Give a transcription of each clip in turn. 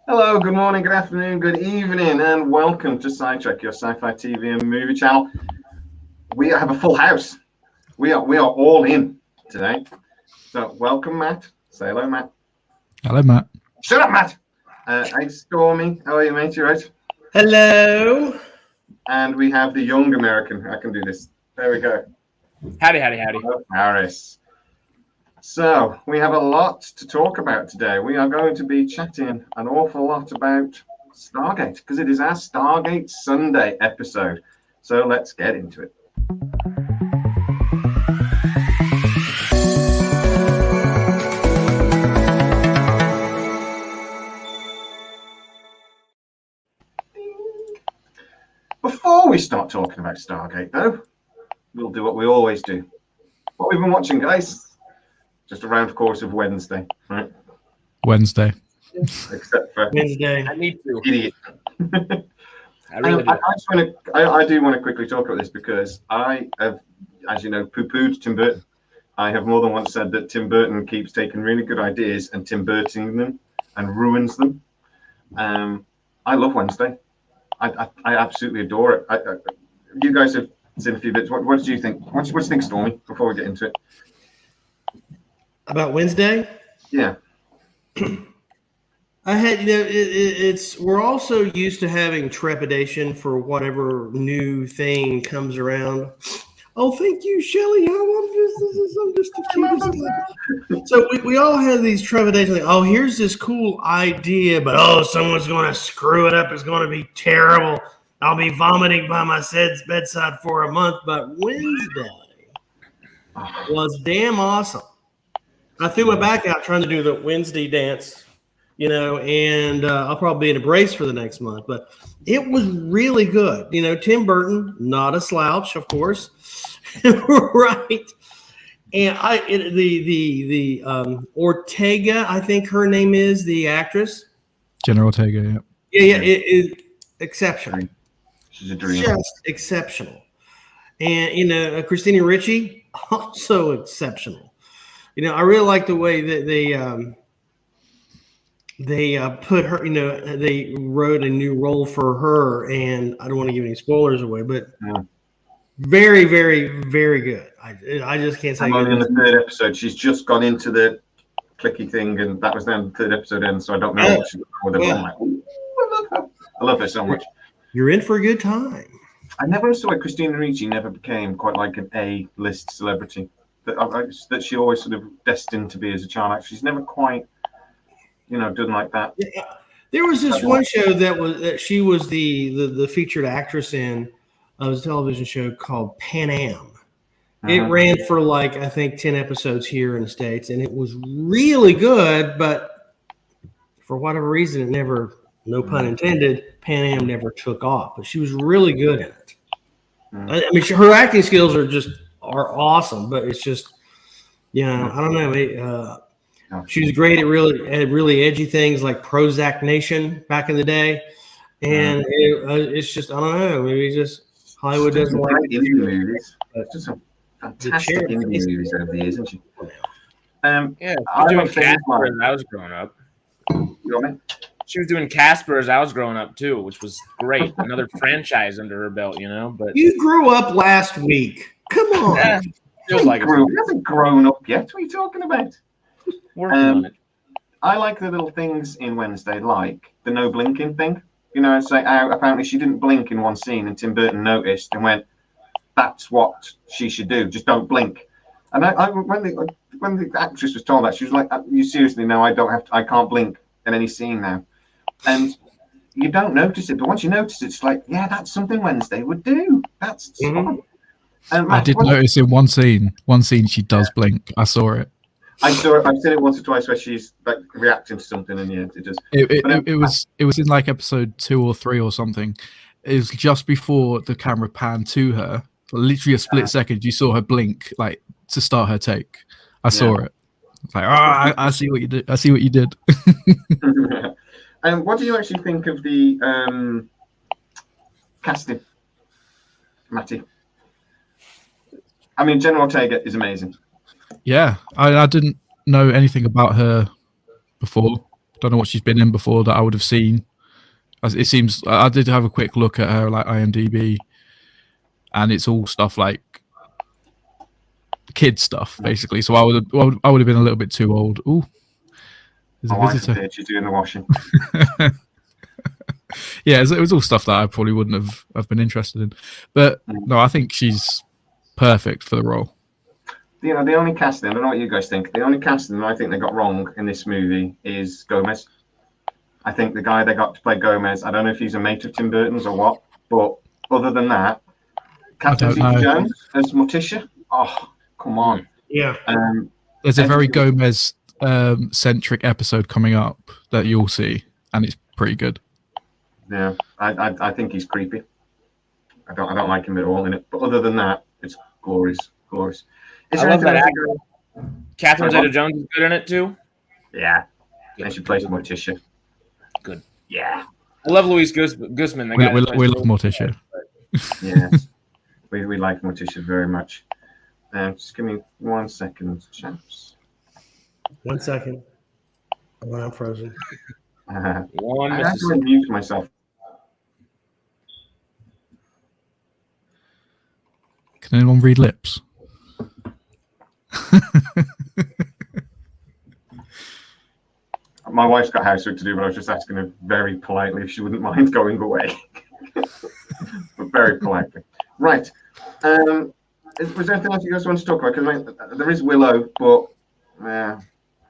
Hello, good morning, good afternoon, good evening, and welcome to Sidetrack, your sci-fi TV and movie channel. We have a full house. We are all in today. So welcome, Matt. Say hello, Matt. Hello, Matt. Shut up, Matt. Hey, Stormy. How are you, mate? You right? Hello. And we have the young American. I can do this. There we go. Howdy. Hello, Paris. So we have a lot to talk about today. We are going to be chatting an awful lot about Stargate because it is our Stargate Sunday episode. So let's get into it. Before we start talking about Stargate, though, we'll do what we always do. What we've been watching, guys. Just a round course of Wednesday, right? Wednesday. Except for Wednesday. I need to. idiot. I really do. I do want to quickly talk about this because I have, as you know, poo-pooed Tim Burton. I have more than once said that Tim Burton keeps taking really good ideas and Tim Burtoning them and ruins them. I love Wednesday. I absolutely adore it. You guys have seen a few bits. What do you think? What do you think, Stormy? Before we get into it. About Wednesday? Yeah. I had, it's we're also used to having trepidation for whatever new thing comes around. Oh, thank you, Shelley. I'm just the cutest. So we all have these trepidations. Like, oh, here's this cool idea, but someone's going to screw it up. It's going to be terrible. I'll be vomiting by my bedside for a month. But Wednesday was damn awesome. I threw my back out trying to do the Wednesday dance, and I'll probably be in a brace for the next month. But it was really good. Tim Burton, not a slouch, of course, right? And the Ortega, I think her name is the actress. Jenna Ortega, yeah, it is exceptional. She's a dream. Just exceptional. And Christina Ricci, also exceptional. I really like the way that they put her, they wrote a new role for her, and I don't want to give any spoilers away, but very, very, very good. I just can't say. I'm only in the third episode. She's just gone into the clicky thing, and that was then the third episode in, so I don't know what she's with her. I'm like, I love her so much. You're in for a good time. I never understood why Christina Ricci never became quite like an A-list celebrity. That she always sort of destined to be as a child actress. She's never quite, done like that. Yeah. There was this one show that she was the featured actress in. It was a television show called Pan Am. It ran for I think 10 episodes here in the States, and it was really good, but for whatever reason, it never, no pun intended, Pan Am never took off. But she was really good in it. I mean, her acting skills are awesome, but it's just, I don't know. She was great at really edgy things like Prozac Nation back in the day, and it's just, I don't know, maybe just Hollywood doesn't like indie movies. Just some fantastic indie movies over the years, isn't she? She was doing Casper as I was growing up. You got me? She was doing Casper as I was growing up too, which was great. Another franchise under her belt, But you grew up last week. Come on. Yeah, feels like he hasn't grown up yet. What are you talking about? Working on it. I like the little things in Wednesday, like the no blinking thing. It's like apparently she didn't blink in one scene, and Tim Burton noticed and went, "That's what she should do. Just don't blink." And when the actress was told that, she was like, "You seriously? No, I can't blink in any scene now." And you don't notice it, but once you notice it, it's like, yeah, that's something Wednesday would do. That's fun. Matt, I did notice in one scene she does blink. I saw it. I saw it. I've seen it once or twice where she's like reacting to something, and it just. It was in like episode 2 or 3 or something. It was just before the camera panned to her. Literally a split second, you saw her blink like to start her take. I saw it. It's like, I see what you did. I see what you did. And what do you actually think of the casting, Matty? I mean, Jenna Ortega is amazing. Yeah, I didn't know anything about her before. Don't know what she's been in before that I would have seen. As it seems, I did have a quick look at her like IMDb, and it's all stuff like kid stuff basically. So I would have been a little bit too old. Ooh, there's a visitor. She's doing the washing. Yeah, it was all stuff that I probably wouldn't have been interested in. But no, I think she's perfect for the role. You know, the only casting, I don't know what you guys think, the only casting I think they got wrong in this movie is Gomez. I think the guy they got to play Gomez, I don't know if he's a mate of Tim Burton's or what, but other than that, Catherine Zeta-Jones as Morticia, oh, come on. Yeah. There's a very Gomez centric episode coming up that you'll see, and it's pretty good. Yeah, I think he's creepy. I don't like him at all in it, but other than that, it's glorious. I love that actor. Catherine Zeta-Jones is good in it too. Yeah, and she plays Morticia. Good. Yeah. I love Louise Guzman. We love Morticia. Yeah, we like Morticia very much. Just give me 1 second, chaps. 1 second. Oh, I'm frozen. I have to mute myself. Can anyone read lips? My wife's got housework to do, but I was just asking her very politely if she wouldn't mind going away. But very politely. Right. Was there anything else you guys want to talk about? Because there is Willow, but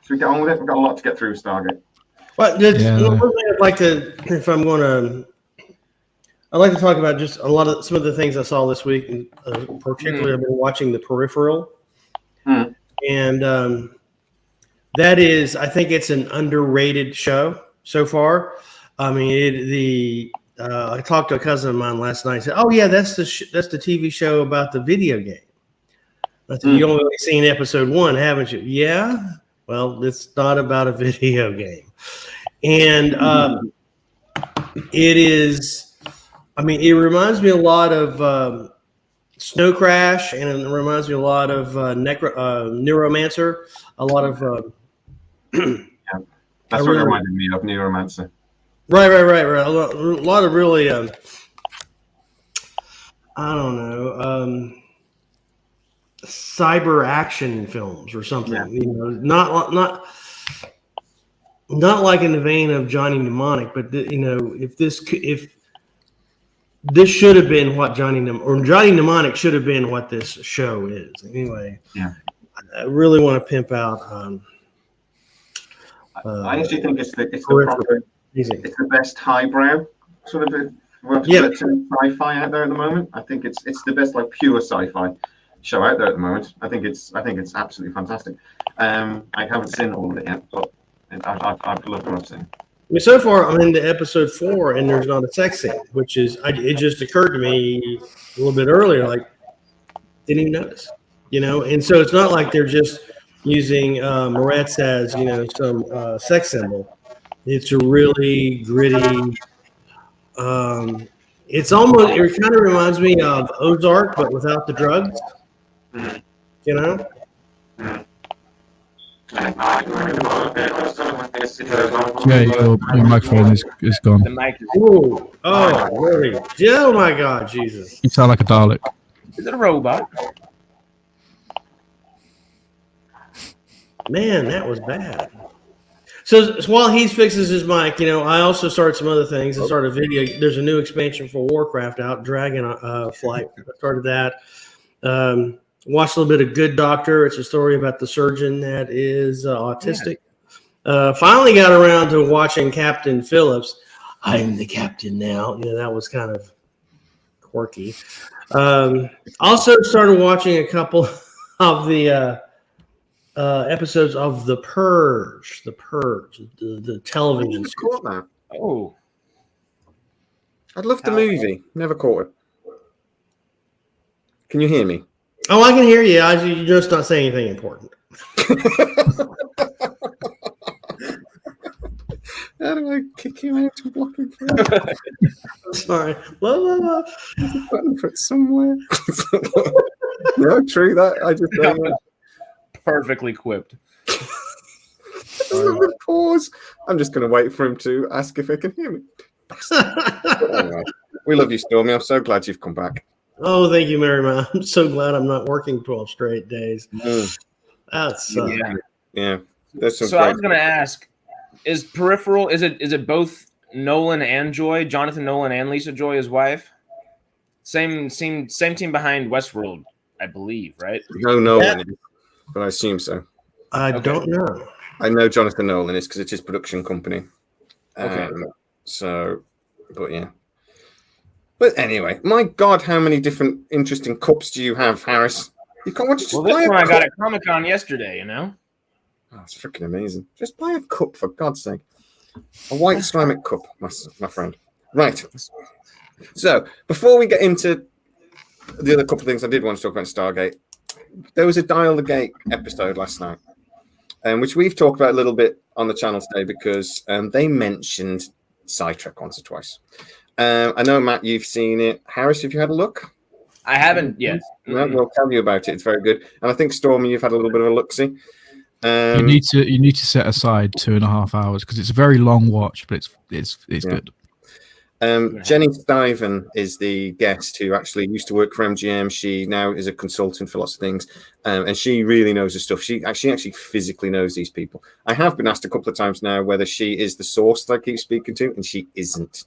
should we get on with it? We've got a lot to get through, Stargate. Well, one thing I'd like to, I'd like to talk about just some of the things I saw this week, and particularly I've been watching The Peripheral, and that is, I think it's an underrated show so far. I mean, I talked to a cousin of mine last night and said, "Oh yeah, that's the TV show about the video game." I said, "You only seen episode 1, haven't you?" Yeah. Well, it's not about a video game, and it is. I mean, it reminds me a lot of Snow Crash, and it reminds me a lot of Neuromancer. A lot of that's what it reminded me of, Neuromancer. Right. A lot of really, I don't know, cyber action films or something. Yeah. You know, not like in the vein of Johnny Mnemonic, but if this should have been what Johnny Mnemonic should have been what this show is. Anyway, yeah, I really want to pimp out. I actually think it's the best highbrow sort of sci-fi out there at the moment. I think it's the best like pure sci-fi show out there at the moment. I think it's absolutely fantastic. I haven't seen all of it yet, but I've loved what I've seen. I mean, so far I'm into episode 4, and there's not a sex scene, which is it just occurred to me a little bit earlier, like didn't even notice, and so it's not like they're just using Moretz as some sex symbol. It's a really gritty. It kind of reminds me of Ozark, but without the drugs. Yeah, your microphone is gone. The mic is. Oh, really? Oh my God, Jesus! You sound like a Dalek. Is it a robot? Man, that was bad. So while he fixes his mic, I also started some other things. I started a video. There's a new expansion for Warcraft out, Dragon Flight. I started that. Watched a little bit of Good Doctor. It's a story about the surgeon that is autistic. Finally got around to watching Captain Phillips. I'm the captain now. That was kind of quirky. Also started watching a couple of the episodes of The Purge. The television series. Caught that. Oh. I'd love the movie. Never caught it. Can you hear me? Oh, I can hear you. You're just not saying anything important. How do I kick him out and block him from it? I'm sorry. Blah, blah, blah. There's a button for it somewhere. No, true that. I just don't know. Perfectly quipped. Pause. I'm just going to wait for him to ask if he can hear me. But anyway, we love you, Stormy. I'm so glad you've come back. Oh, thank you, Mary. I'm so glad I'm not working 12 straight days. That's Yeah. There's some So I was going to ask: is Peripheral? Is it both Nolan and Joy, Jonathan Nolan and Lisa Joy, his wife? Same team behind Westworld, I believe, right? No Nolan, but I assume so. I don't know. I know Jonathan Nolan is because it's his production company. Okay. So, but yeah. But anyway, my God, how many different interesting cups do you have, Harris? You can't watch. Well, this one I got at Comic-Con yesterday. You know. Oh, it's freaking amazing. Just buy a cup, for God's sake. A white ceramic cup, my friend. Right. So, before we get into the other couple of things I did want to talk about Stargate, there was a Dial the Gate episode last night, which we've talked about a little bit on the channel today because they mentioned Sci Trek once or twice. I know, Matt, you've seen it. Harris, have you had a look? I haven't yet. No, we'll tell you about it. It's very good. And I think, Stormy, you've had a little bit of a look-see. You need to set aside 2.5 hours because it's a very long watch, but it's good. Jenny Stiven is the guest who actually used to work for MGM. She now is a consultant for lots of things, and she really knows her stuff. She actually physically knows these people. I have been asked a couple of times now whether she is the source that I keep speaking to, and she isn't.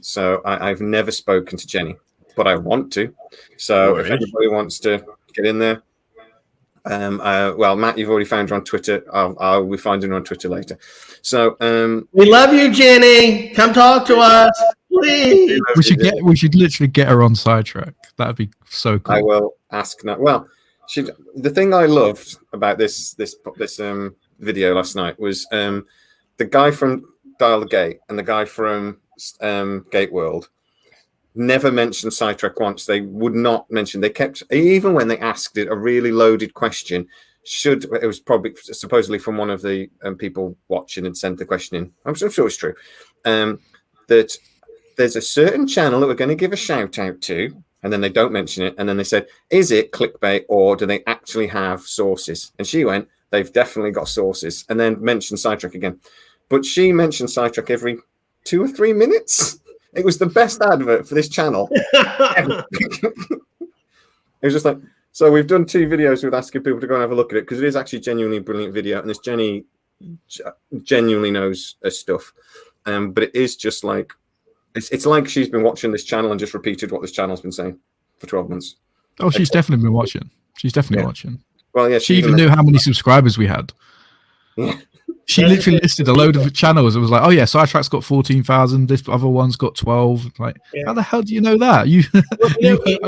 So I've never spoken to Jenny, but I want to. So if anybody wants to get in there, well, Matt, you've already found her on Twitter. We'll find her on Twitter later. So we love you, Jenny. Come talk to us, please. We should literally get her on Sidetrack. That'd be so cool. I will ask now. Well, the thing I loved about this video last night was the guy from Dial the Gate and the guy from Gate World never mentioned Sidetrack once. They would not mention. They kept, even when they asked it a really loaded question. It was probably supposedly from one of the people watching and sent the question in. I'm sure it's true. That there's a certain channel that we're going to give a shout out to, and then they don't mention it. And then they said, "Is it clickbait or do they actually have sources?" And she went, "They've definitely got sources." And then mentioned Sidetrack again, but she mentioned Sidetrack every 2 or 3 minutes. It was the best advert for this channel ever. It was just like, so we've done 2 videos with asking people to go and have a look at it because it is actually genuinely a brilliant video, and this Jenny genuinely knows her stuff. But it is just like it's like she's been watching this channel and just repeated what this channel's been saying for 12 months. Oh, she's definitely been watching. She's definitely watching. Well, yeah, she even knew how many subscribers we had. Yeah. She literally listed a load of channels. It was like, oh yeah, Sidetrack's got 14,000. This other one's got 12. Like, how the hell do you know that? You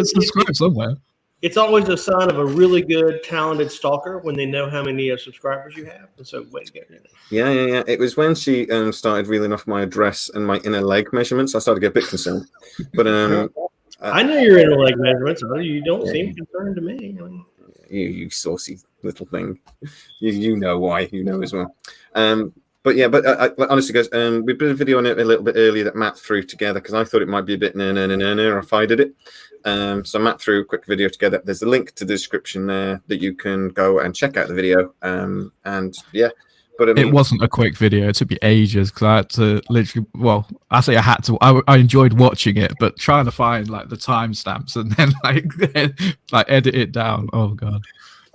subscribe somewhere. It's always a sign of a really good, talented stalker when they know how many subscribers you have. And so, way to go. Yeah. It was when she started reeling off my address and my inner leg measurements. I started to get a bit concerned. But I know your inner leg measurements. You don't seem concerned to me. You saucy little thing. You know why. You know as well. Honestly, guys, we did a video on it a little bit earlier that Matt threw together because I thought it might be a bit if I did it. So Matt threw a quick video together. There's a link to the description there that you can go and check out the video. But I mean, it wasn't a quick video. It took me ages because I had to literally. Well, I say I had to. I enjoyed watching it, but trying to find like the timestamps and then like edit it down. Oh god.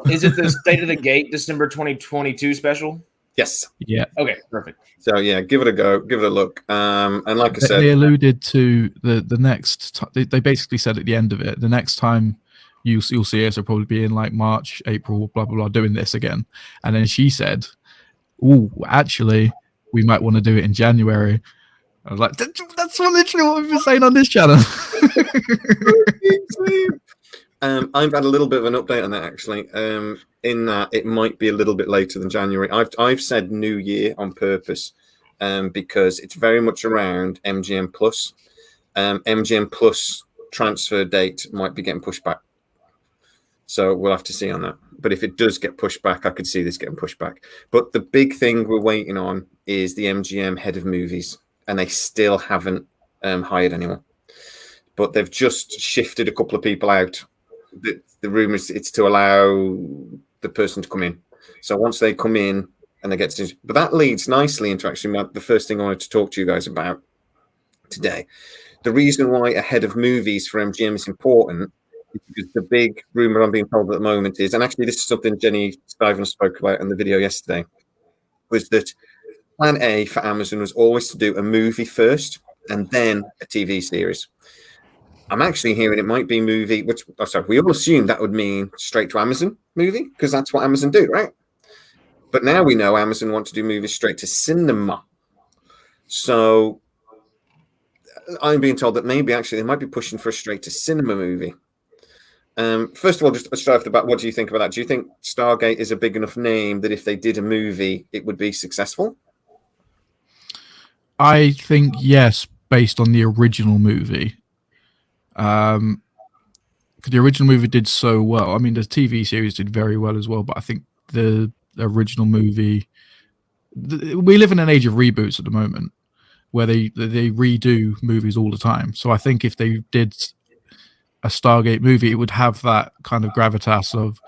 Is it the State of the Gate December 2022 special? Yes. Yeah. Okay. Perfect. So yeah, give it a go. Give it a look. And like I said, they alluded to the next. They basically said at the end of it, the next time you'll see us will probably be in like March, April, blah blah blah, doing this again. And then she said, "Oh, actually, we might want to do it in January." I was like, "That's literally what we've been saying on this channel." I've had a little bit of an update on that actually. In that it might be a little bit later than January. I've said New Year on purpose, because it's very much around MGM Plus. MGM Plus transfer date might be getting pushed back, so we'll have to see on that. But if it does get pushed back, I could see this getting pushed back. But the big thing we're waiting on is the MGM head of movies, and they still haven't hired anyone. But they've just shifted a couple of people out. The rumors it's to allow the person to come in. So once they come in, and they get to. But that leads nicely into actually the first thing I wanted to talk to you guys about today. The reason why ahead of movies for MGM is important is because the big rumor I'm being told at the moment is, and actually this is something Jenny Stiven spoke about in the video yesterday, was that plan A for Amazon was always to do a movie first and then a TV series. I'm actually hearing it might be movie, which, sorry, we all assumed that would mean straight to Amazon movie, because that's what Amazon do, right? But now we know Amazon want to do movies straight to cinema. So I'm being told that maybe actually they might be pushing for a straight to cinema movie. First of all, just straight off the bat, what do you think about that? Do you think Stargate is a big enough name that if they did a movie, it would be successful? I think yes, based on the original movie. The original movie did so well. I mean, the TV series did very well as well, but I think the original movie. We live in an age of reboots at the moment, where they redo movies all the time. So I think if they did a Stargate movie, it would have that kind of gravitas of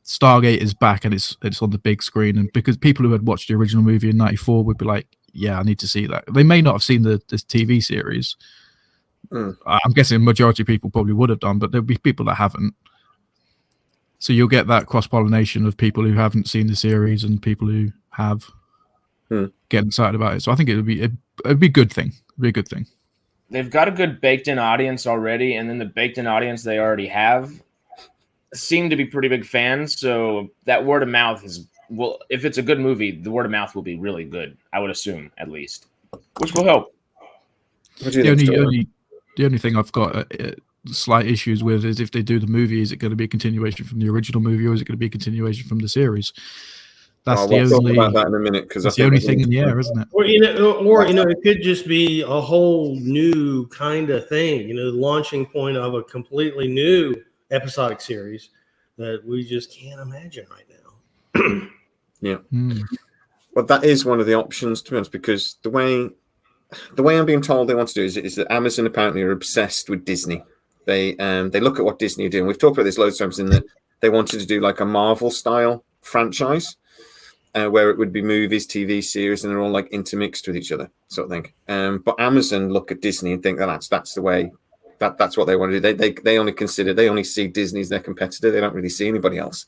Stargate is back and it's on the big screen, and because people who had watched the original movie in '94 would be like, yeah, I need to see that. They may not have seen this TV series. I'm guessing a majority of people probably would have done, but there'll be people that haven't. So you'll get that cross-pollination of people who haven't seen the series and people who have getting excited about it. So I think it'd be a good thing. It'd be a good thing. They've got a good baked-in audience already, and then the baked-in audience they already have seem to be pretty big fans. So that word of mouth is, well, if it's a good movie, the word of mouth will be really good. I would assume, at least, which will help. The only thing I've got slight issues with is if they do the movie, is it going to be a continuation from the original movie, or is it going to be a continuation from the series? That's we'll talk about that in a minute, because that's the only thing in the air, isn't it? Or it could just be a whole new kind of thing. The launching point of a completely new episodic series that we just can't imagine right now. Yeah. Well, that is one of the options, to be honest, because the way I'm being told they want to do is that Amazon apparently are obsessed with Disney. They look at what Disney are doing. We've talked about this loads of times, in that they wanted to do like a Marvel style franchise, where it would be movies, TV series, and they're all like intermixed with each other, sort of thing. But Amazon look at Disney and think that that's the way, that's what they want to do. They only see Disney as their competitor. They don't really see anybody else.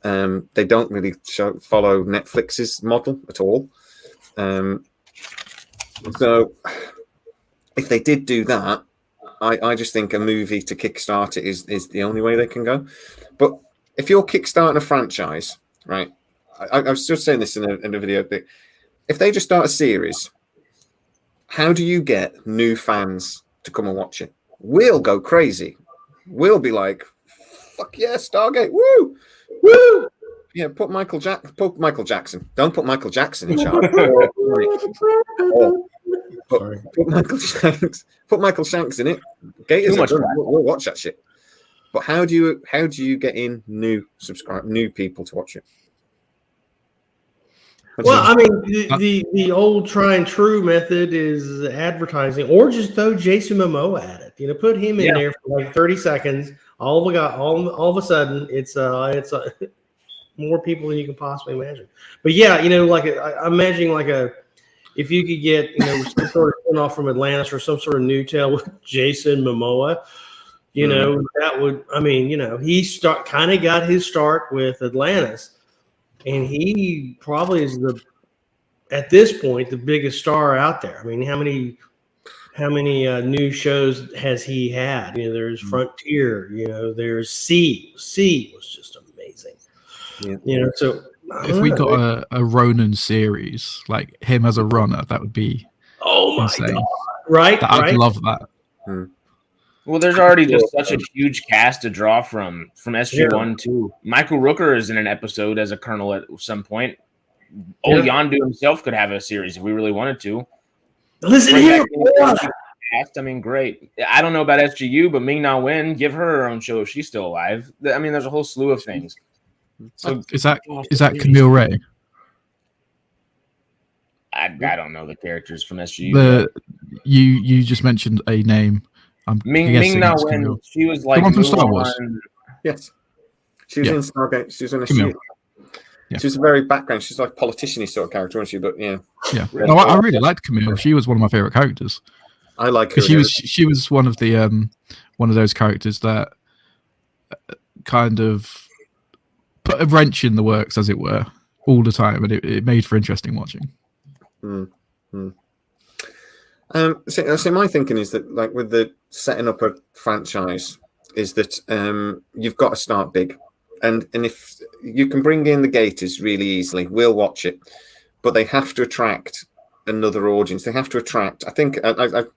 They don't really follow Netflix's model at all. So if they did do that, I just think a movie to kickstart it is the only way they can go. But if you're kickstarting a franchise, right? I was just saying this in a video. If they just start a series, how do you get new fans to come and watch it? We'll go crazy. We'll be like, fuck yeah, Stargate, woo, woo. Yeah, put Michael Jackson. Don't put Michael Jackson in charge. Put Michael Shanks in it. Gators we'll watch that shit. But how do you get in new people to watch it? Well, I mean, the old try and true method is advertising, or just throw Jason Momoa at it. Put him in there for like 30 seconds. All of a sudden, it's more people than you can possibly imagine. But yeah, I'm imagining if you could get some sort of spinoff from Atlantis or some sort of new tale with Jason Momoa, that would. I mean, he kind of got his start with Atlantis. And he probably is at this point, the biggest star out there. I mean, how many new shows has he had? There's Frontier. There's Sea. Sea was just amazing. Yeah. So if we got a Ronin series, like him as a runner, that would be insane. God. Right? I'd love that. Well, there's already just such a huge cast to draw from SG1 too. Michael Rooker is in an episode as a colonel at some point. Old Yondu himself could have a series if we really wanted to. Listen here. I mean, great. I don't know about SGU, but Ming Na Wen, give her own show if she's still alive. I mean, there's a whole slew of things. So is that Camille Ray? I don't know the characters from SGU. You just mentioned a name. Ming Na Wen, she was like the one from Star Wars. Yes, she was in Stargate. She was in a shoot. Yeah. She was a very background. She's like a politician-y sort of character, wasn't she? But yeah, Yeah. No, I really liked Camille. She was one of my favorite characters. I like her. Because she was one of those characters that kind of put a wrench in the works, as it were, all the time, and it made for interesting watching. So my thinking is that, like, with the setting up a franchise, is that you've got to start big, and if you can bring in the Gators really easily, we'll watch it, but they have to attract another audience. They have to attract. I think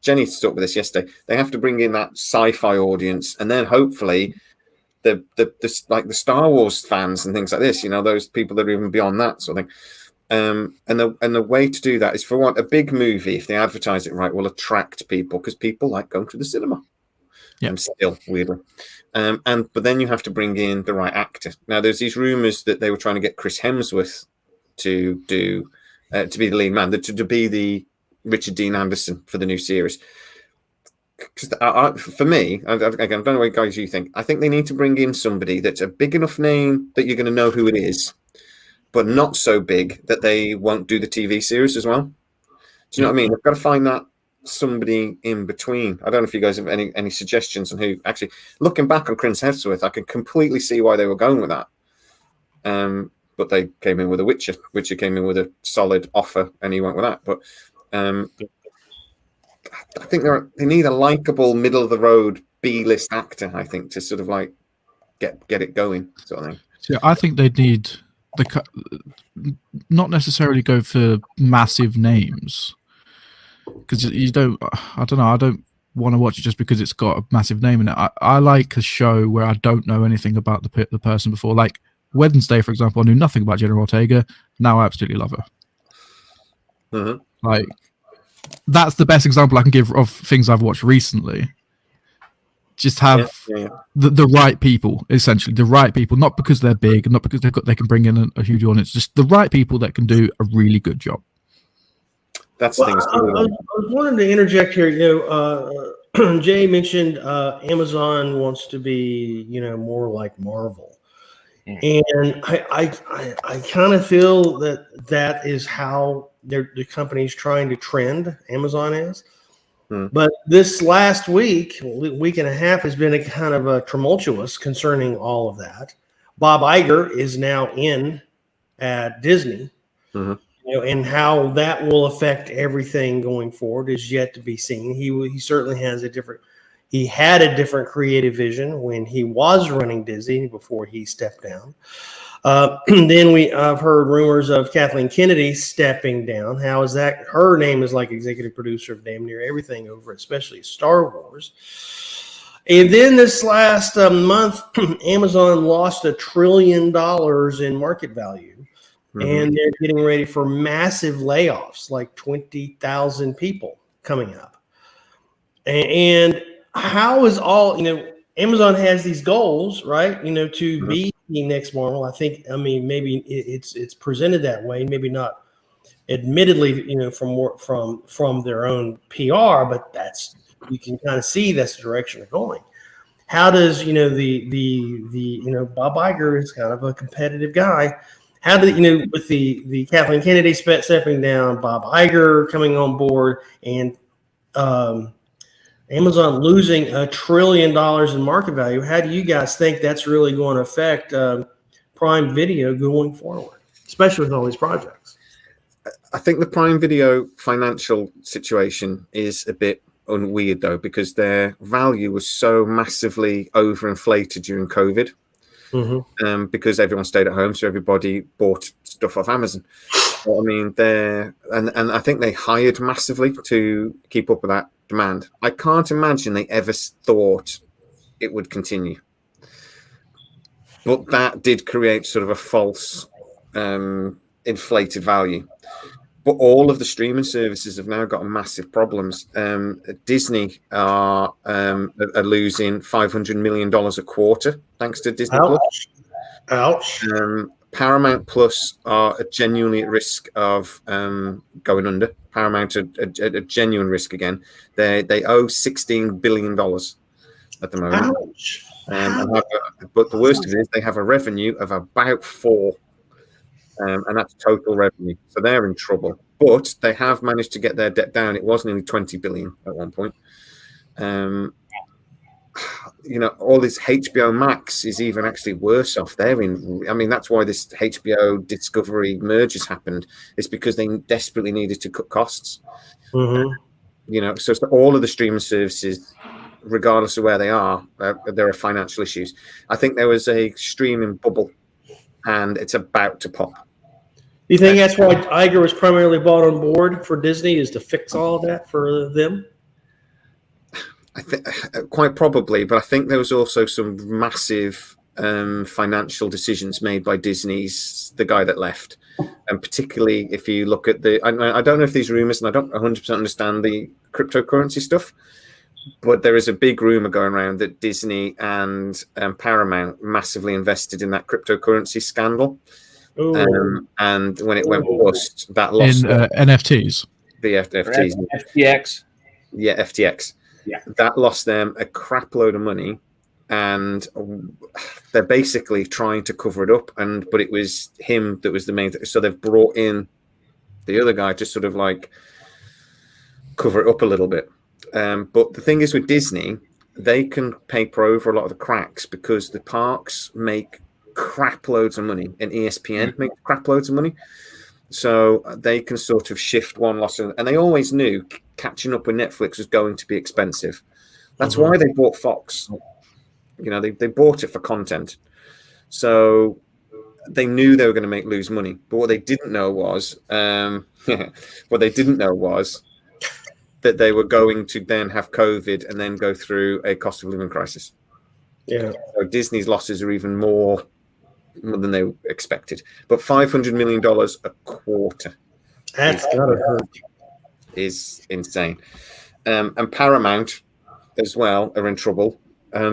Jenny talked with this yesterday. They have to bring in that sci-fi audience, and then hopefully the like the Star Wars fans and things like this. You know, those people that are even beyond that sort of thing. And the way to do that is, for one, a big movie, if they advertise it right, will attract people, because people like going to the cinema. Yeah. Still, weirdly. But then you have to bring in the right actor. Now, there's these rumors that they were trying to get Chris Hemsworth to do to be the lead man, to be the Richard Dean Anderson for the new series. Because for me, again, I don't know what guys you think. I think they need to bring in somebody that's a big enough name that you're going to know who it is, but not so big that they won't do the TV series as well. Do you know what I mean? I've got to find that somebody in between. I don't know if you guys have any suggestions on who. Actually, looking back on Chris Hemsworth, I can completely see why they were going with that. But they came in with a Witcher. Witcher came in with a solid offer, and he went with that. But I think they need a likable, middle of the road B-list actor. I think, to sort of like get it going, sort of thing. So I think they need not necessarily go for massive names, because I don't want to watch it just because it's got a massive name in it. I like a show where I don't know anything about the person before. Like Wednesday, for example, I knew nothing about Jenna Ortega. Now I absolutely love her. Mm-hmm. Like, that's the best example I can give of things I've watched recently. Just have the right people, essentially the right people, not because they're big, not because they can bring in a huge audience, just the right people that can do a really good job. That's the thing. I was wanting to interject here. Jay mentioned Amazon wants to be, more like Marvel, and I kind of feel that is how the company's trying to trend. Amazon is. But this last week and a half has been a kind of a tumultuous concerning all of that. Bob Iger is now in at Disney, and how that will affect everything going forward is yet to be seen. He certainly has he had a different creative vision when he was running Disney before he stepped down. Then I've heard rumors of Kathleen Kennedy stepping down. How is that? Her name is like executive producer of damn near everything over, especially Star Wars. And then this last month, Amazon lost $1 trillion in market value, and they're getting ready for massive layoffs, like 20,000 people coming up. And how is Amazon has these goals, right? To be the next Marvel. Maybe it's presented that way, maybe not admittedly, from their own PR, but you can kind of see that's the direction they're going. How does Bob Iger is kind of a competitive guy. How did with the Kathleen Kennedy stepping down, Bob Iger coming on board, and Amazon losing $1 trillion in market value? How do you guys think that's really going to affect Prime Video going forward, especially with all these projects? I think the Prime Video financial situation is a bit weird, though, because their value was so massively overinflated during COVID, because everyone stayed at home, so everybody bought stuff off Amazon. I mean, and I think they hired massively to keep up with that demand. I can't imagine they ever thought it would continue, but that did create sort of a false inflated value. But all of the streaming services have now got massive problems. Disney are losing $500 million a quarter thanks to Disney Plus. Ouch. Paramount Plus are genuinely at risk of going under. Paramount are a genuine risk again. They owe $16 billion at the moment. Ouch. But the worst of it is they have a revenue of about $4 and that's total revenue. So they're in trouble. But they have managed to get their debt down. It was nearly 20 billion at one point. All this HBO Max is even actually worse off. That's why this HBO Discovery merge has happened. It's because they desperately needed to cut costs. Mm-hmm. So all of the streaming services, regardless of where they are, there are financial issues. I think there was a streaming bubble, and it's about to pop. You think that's why Iger was primarily brought on board for Disney, is to fix all of that for them? I think quite probably, but I think there was also some massive financial decisions made by Disney's the guy that left, and particularly if you look at I don't know if these rumors, and I don't 100% understand the cryptocurrency stuff, but there is a big rumor going around that Disney and Paramount massively invested in that cryptocurrency scandal. And when it went bust, that lost NFTs. The FTs. FTX. Yeah, FTX. Yeah. That lost them a crap load of money, and they're basically trying to cover it up. But it was him that was the main thing. So they've brought in the other guy to sort of like cover it up a little bit. But the thing is with Disney, they can paper over a lot of the cracks because the parks make crap loads of money, and ESPN makes crap loads of money. So they can sort of shift one loss, and they always knew catching up with Netflix was going to be expensive. That's why they bought Fox. They bought it for content. So they knew they were going to lose money. But what they didn't know was, that they were going to then have COVID and then go through a cost of living crisis. Yeah. So Disney's losses are even more than they expected. But $500 million a quarter. That's gotta hurt. Is insane. And Paramount as well are in trouble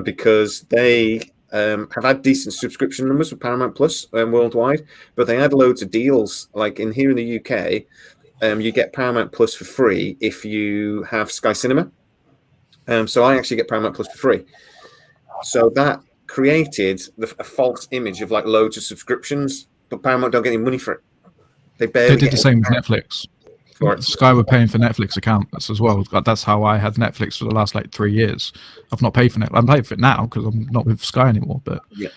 because they have had decent subscription numbers with Paramount Plus worldwide, but they had loads of deals. Like here in the UK, you get Paramount Plus for free if you have Sky Cinema. So I actually get Paramount Plus for free. So that created a false image of like loads of subscriptions, but Paramount don't get any money for it. They did the same with Netflix. Sky were paying for Netflix accounts as well. That's how I had Netflix for the last 3 years. I've not paid for Netflix. I'm paying for it now because I'm not with Sky anymore. But yeah,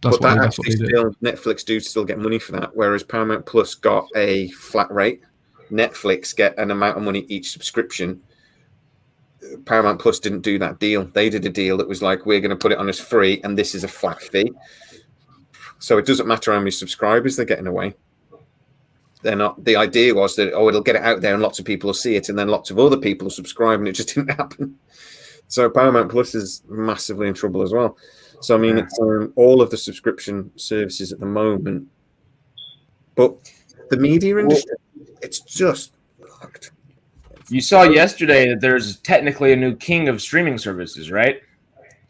that's what they do. Netflix do still get money for that, whereas Paramount Plus got a flat rate. Netflix get an amount of money each subscription. Paramount Plus didn't do that deal. They did a deal that was like, we're going to put it on as free, and this is a flat fee. So it doesn't matter how many subscribers they're getting away. They're not. The idea was that it'll get it out there and lots of people will see it, and then lots of other people will subscribe, and it just didn't happen. So Paramount Plus is massively in trouble as well. So I mean, it's all of the subscription services at the moment, but the media industry, it's just fucked. You saw yesterday that there's technically a new king of streaming services, right?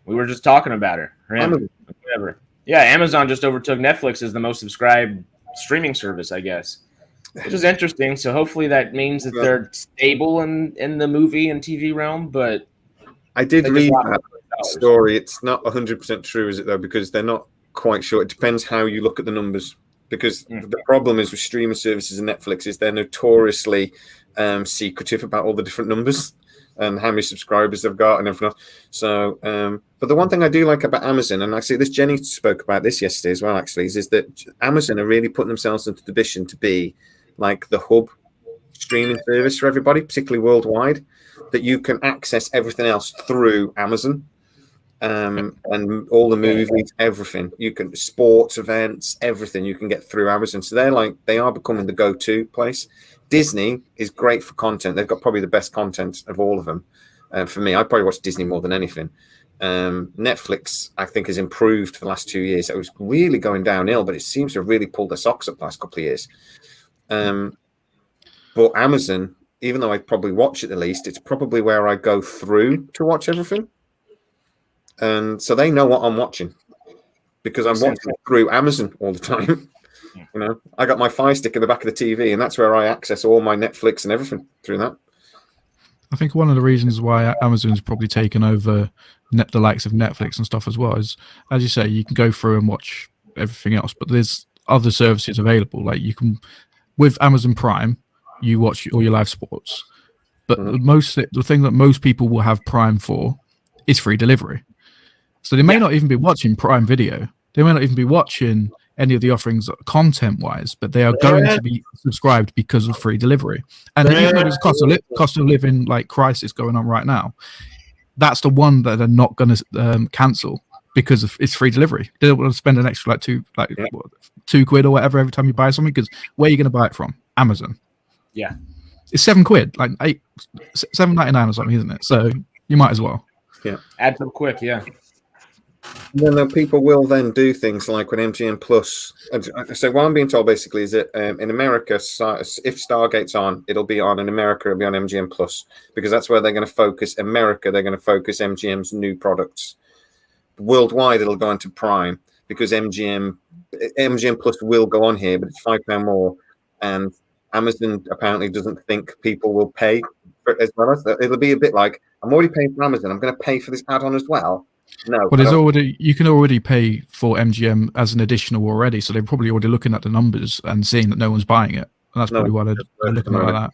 We were just talking about her. Whatever. Yeah, Amazon just overtook Netflix as the most subscribed streaming service, I guess, which is interesting. So hopefully that means that they're stable in the movie and TV realm. But I did read that story. It's not 100% true, is it, though? Because they're not quite sure. It depends how you look at the numbers. Because the problem is with streaming services and Netflix is they're notoriously secretive about all the different numbers and how many subscribers they've got and everything else. So, but the one thing I do like about Amazon, and actually Jenny spoke about this yesterday as well, actually, is that Amazon are really putting themselves into the position to be like the hub streaming service for everybody, particularly worldwide, that you can access everything else through Amazon. And all the movies, everything you can, sports events, everything you can get through Amazon. So they are becoming the go-to place. Disney is great for content. They've got probably the best content of all of them. For me, I probably watch Disney more than anything. Netflix, I think, has improved for the last 2 years. It was really going downhill, but it seems to have really pulled their socks up the last couple of years. But Amazon, even though I probably watch it the least, it's probably where I go through to watch everything. And so they know what I'm watching because I'm watching through Amazon all the time. I got my Fire Stick in the back of the TV, and that's where I access all my Netflix and everything through that. I think one of the reasons why Amazon's probably taken over the likes of Netflix and stuff as well is, as you say, you can go through and watch everything else. But there's other services available. Like you can, with Amazon Prime, you watch all your live sports. But the thing that most people will have Prime for is free delivery. So they may not even be watching Prime Video. They may not even be watching any of the offerings content-wise, but they are going to be subscribed because of free delivery. And even though there's a cost of living like crisis going on right now, that's the one that they're not going to cancel because it's free delivery. They don't want to spend an extra £2 or whatever every time you buy something, because where are you going to buy it from? Amazon. Yeah. It's £7, like $7.99 or something, isn't it? So you might as well. Yeah. Add them quick, yeah. Then the people will then do things like with MGM Plus. So what I'm being told basically is that in America, if Stargate's on, it'll be on in America. It'll be on MGM Plus because that's where they're going to focus. America, they're going to focus MGM's new products. Worldwide, it'll go into Prime because MGM Plus will go on here, but it's £5 more, and Amazon apparently doesn't think people will pay for it as well. It'll be a bit like, I'm already paying for Amazon. I'm going to pay for this add-on as well. No, well, you can already pay for MGM as an additional already, so they're probably already looking at the numbers and seeing that no one's buying it, and that's probably why they're looking at that.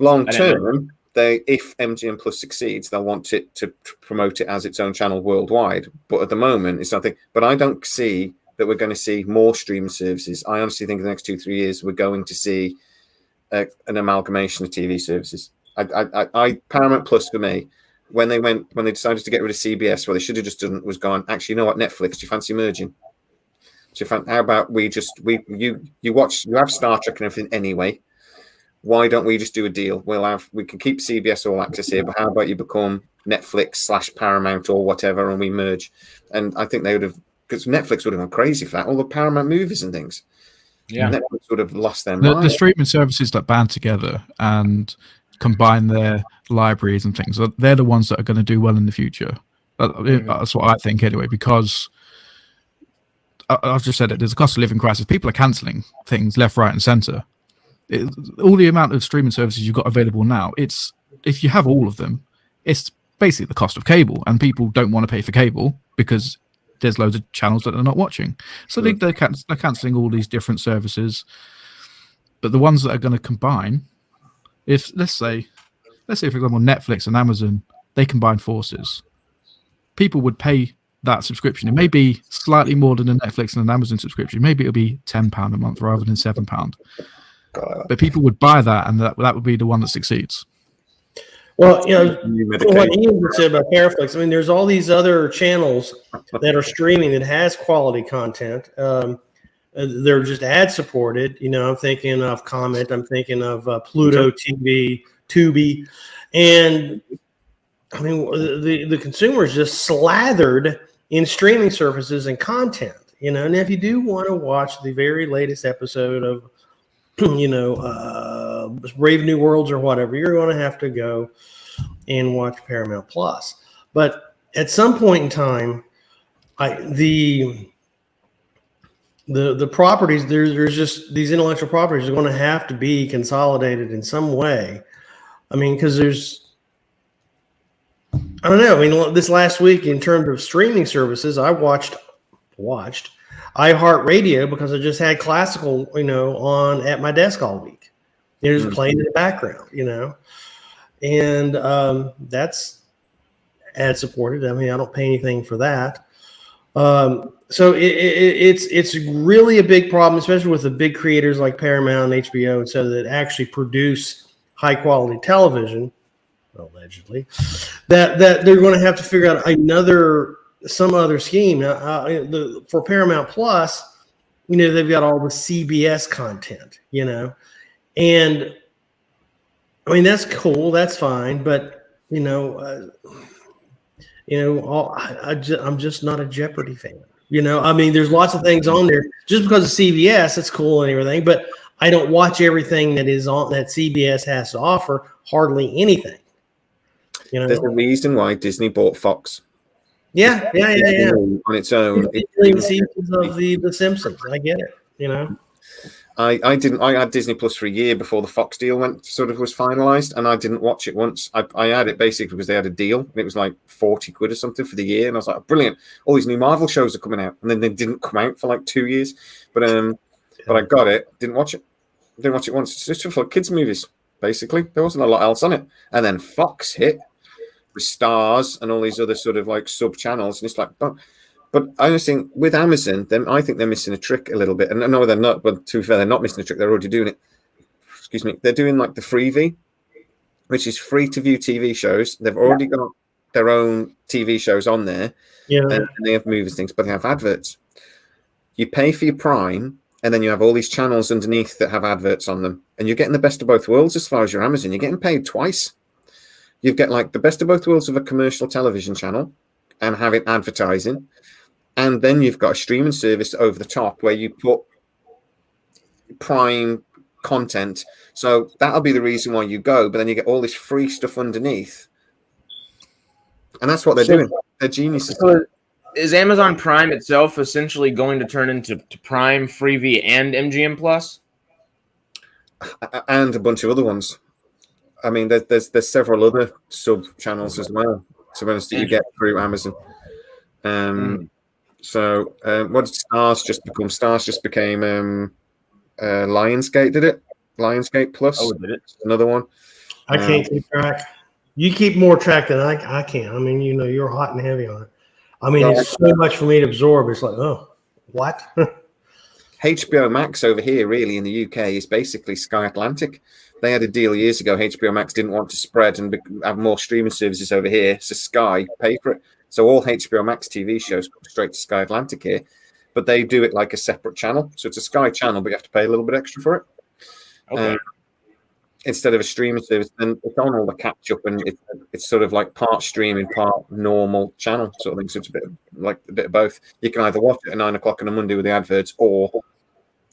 Long term, if MGM Plus succeeds, they'll want it to promote it as its own channel worldwide. But at the moment, it's nothing. But I don't see that we're going to see more streaming services. I honestly think in the next 2-3 years we're going to see an amalgamation of TV services. Paramount Plus for me. When they decided to get rid of CBS, what they should have just done was gone, actually, you know what, Netflix, do you fancy merging? How about you have Star Trek and everything anyway. Why don't we just do a deal? We can keep CBS All Access here, but how about you become Netflix / Paramount or whatever, and we merge? And I think they would have, because Netflix would have gone crazy for that, all the Paramount movies and things. Yeah, Netflix would have lost their mind. The streaming services that band together and combine their libraries and things, they're the ones that are going to do well in the future. That's what I think anyway, because I've just said it, there's a cost of living crisis. People are cancelling things left, right and centre. All the amount of streaming services you've got available now, it's, if you have all of them, it's basically the cost of cable, and people don't want to pay for cable because there's loads of channels that they're not watching. So they're cancelling all these different services. But the ones that are going to combine, if let's say for example Netflix and Amazon, they combine forces, people would pay that subscription. It may be slightly more than a Netflix and an Amazon subscription. Maybe it'll be £10 a month rather than £7. But people would buy that, and that would be the one that succeeds. Well, what Ian said about Paraflix, I mean, there's all these other channels that are streaming that has quality content. They're just ad supported. I'm thinking of Comet. I'm thinking of Pluto TV, Tubi, and I mean the consumer is just slathered in streaming services and content. And if you do want to watch the very latest episode of, Brave New Worlds or whatever, you're going to have to go and watch Paramount Plus. But at some point in time, the properties, there's just these intellectual properties are going to have to be consolidated in some way. I mean, because I don't know. I mean, this last week in terms of streaming services, I watched iHeartRadio because I just had classical, on at my desk all week. It was playing in the background, and that's ad supported. I mean, I don't pay anything for that. So it's really a big problem, especially with the big creators like Paramount and HBO, and so that actually produce high quality television, allegedly, that they're going to have to figure out some other scheme. For Paramount Plus, they've got all the CBS content, and I mean that's cool, that's fine, but I'm just not a Jeopardy fan. I mean, there's lots of things on there. Just because of CBS, it's cool and everything, but I don't watch everything that is on that CBS has to offer. Hardly anything. There's a reason why Disney bought Fox. Yeah. On its own. Seasons of the Simpsons. I get it. I had Disney Plus for a year before the Fox deal was finalized, and I didn't watch it once. I had it basically because they had a deal, and it was like £40 or something for the year, and I was like, brilliant, all these new Marvel shows are coming out, and then they didn't come out for like 2 years. But But I got it, didn't watch it. Didn't watch it once. It's just for kids' movies, basically. There wasn't a lot else on it. And then Fox hit with Stars and all these other sort of like sub channels. And it's like, but I just think with Amazon, I think they're missing a trick a little bit. And no, they're not. But to be fair, they're not missing a trick. They're already doing it. Excuse me. They're doing like the Freevee, which is free to view TV shows. They've already got their own TV shows on there. Yeah. And they have movies things, but they have adverts. You pay for your Prime, and then you have all these channels underneath that have adverts on them. And you're getting the best of both worlds as far as your Amazon. You're getting paid twice. You get like the best of both worlds of a commercial television channel and having advertising. And then you've got a streaming service over the top where you put Prime content. So that'll be the reason why you go, but then you get all this free stuff underneath. And that's what they're doing. They're geniuses. So is Amazon Prime itself essentially going to turn into Prime, Freevee, and MGM Plus? And a bunch of other ones. I mean, there's several other sub channels as well, to be honest, that you get through Amazon. So what did Stars just become? Stars just became Lionsgate, did it? Lionsgate Plus. Oh, did it? Another one. I can't keep track. You keep more track than I can. I mean, you're hot and heavy on it. I mean, it's so much for me to absorb. It's like, oh, what? HBO Max over here, really, in the UK, is basically Sky Atlantic. They had a deal years ago. HBO Max didn't want to spread and have more streaming services over here, so Sky pay for it. So all HBO Max TV shows come straight to Sky Atlantic here, but they do it like a separate channel. So it's a Sky channel, but you have to pay a little bit extra for it. Okay. Instead of a streaming service, then it's on all the catch up, and it's sort of like part streaming, part normal channel sort of thing. So it's a bit of both. You can either watch it at 9 o'clock on a Monday with the adverts, or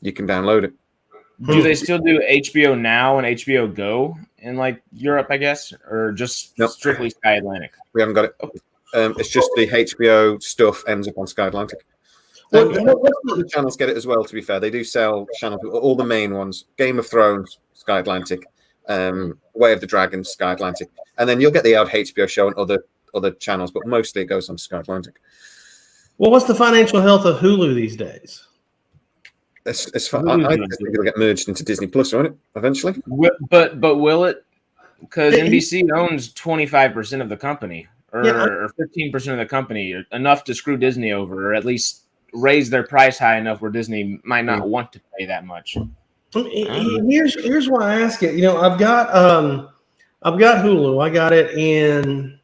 you can download it. Do they still do HBO Now and HBO Go in like Europe, I guess, or just strictly Sky Atlantic? We haven't got it. It's just the HBO stuff ends up on Sky Atlantic. The channels get it as well, to be fair. They do sell channels, all the main ones. Game of Thrones, Sky Atlantic. Way of the Dragon, Sky Atlantic. And then you'll get the odd HBO show and other channels, but mostly it goes on Sky Atlantic. Well, what's the financial health of Hulu these days? It's fun. I think it'll get merged into Disney Plus, won't it, eventually? But will it? Because NBC owns 25% of the company, or 15% of the company, enough to screw Disney over, or at least raise their price high enough where Disney might not want to pay that much. Here's why I ask it. I've got Hulu. I got it in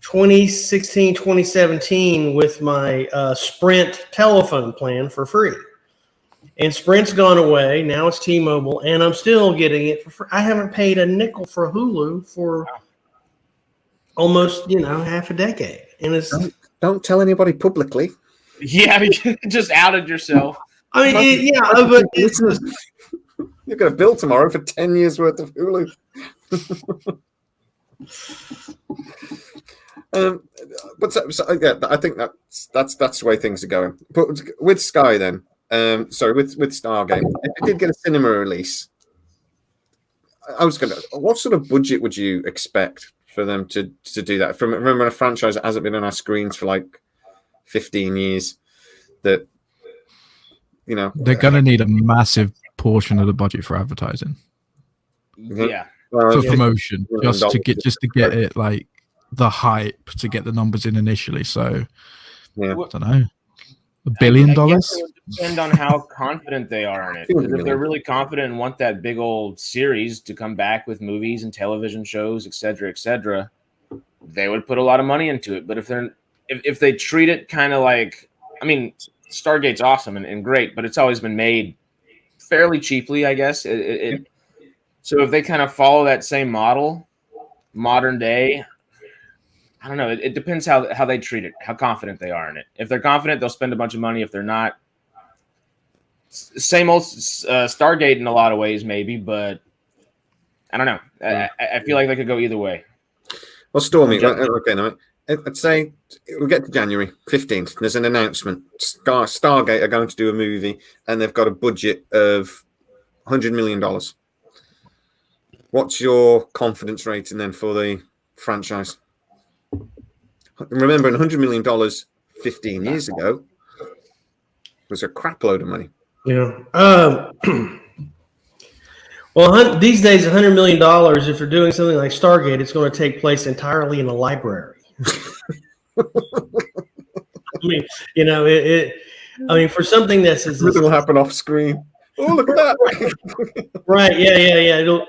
2016, 2017 with my Sprint telephone plan for free. And Sprint's gone away. Now it's T-Mobile, and I'm still getting it for free. I haven't paid a nickel for Hulu for almost, half a decade. And it's don't tell anybody publicly. Yeah, you just outed yourself. I mean, but you're going to bill tomorrow for 10 years worth of Hulu. I think that's the way things are going. But with Sky, then, with Stargate, if it did get a cinema release, what sort of budget would you expect for them to do that? Remember, a franchise that hasn't been on our screens for like 15 years, that they're going to need a massive portion of the budget for advertising. Yeah. For promotion, just to get it like the hype, to get the numbers in initially. So I don't know, $1 billion. I guess it would depend on how confident they are in it. Because if they're really confident and want that big old series to come back with movies and television shows, et cetera, they would put a lot of money into it. But if they treat it kind of like, I mean, Stargate's awesome and great, but it's always been made fairly cheaply, I guess. So if they kind of follow that same model, modern day, I don't know. It depends how they treat it, how confident they are in it. If they're confident, they'll spend a bunch of money. If they're not, same old Stargate in a lot of ways, maybe. But I don't know. I feel like they could go either way. Well, Stormy, okay, no, I'd say we'll get to January 15th. There's an announcement. Stargate are going to do a movie, and they've got a budget of $100 million. What's your confidence rating then for the franchise? Remember, $100 million 15 years ago was a crap load of money. Yeah. Well, these days, $100 million, if you're doing something like Stargate, it's going to take place entirely in a library. I mean, I mean, for something that's Everything will happen off screen. Oh, look at that! right, yeah. It'll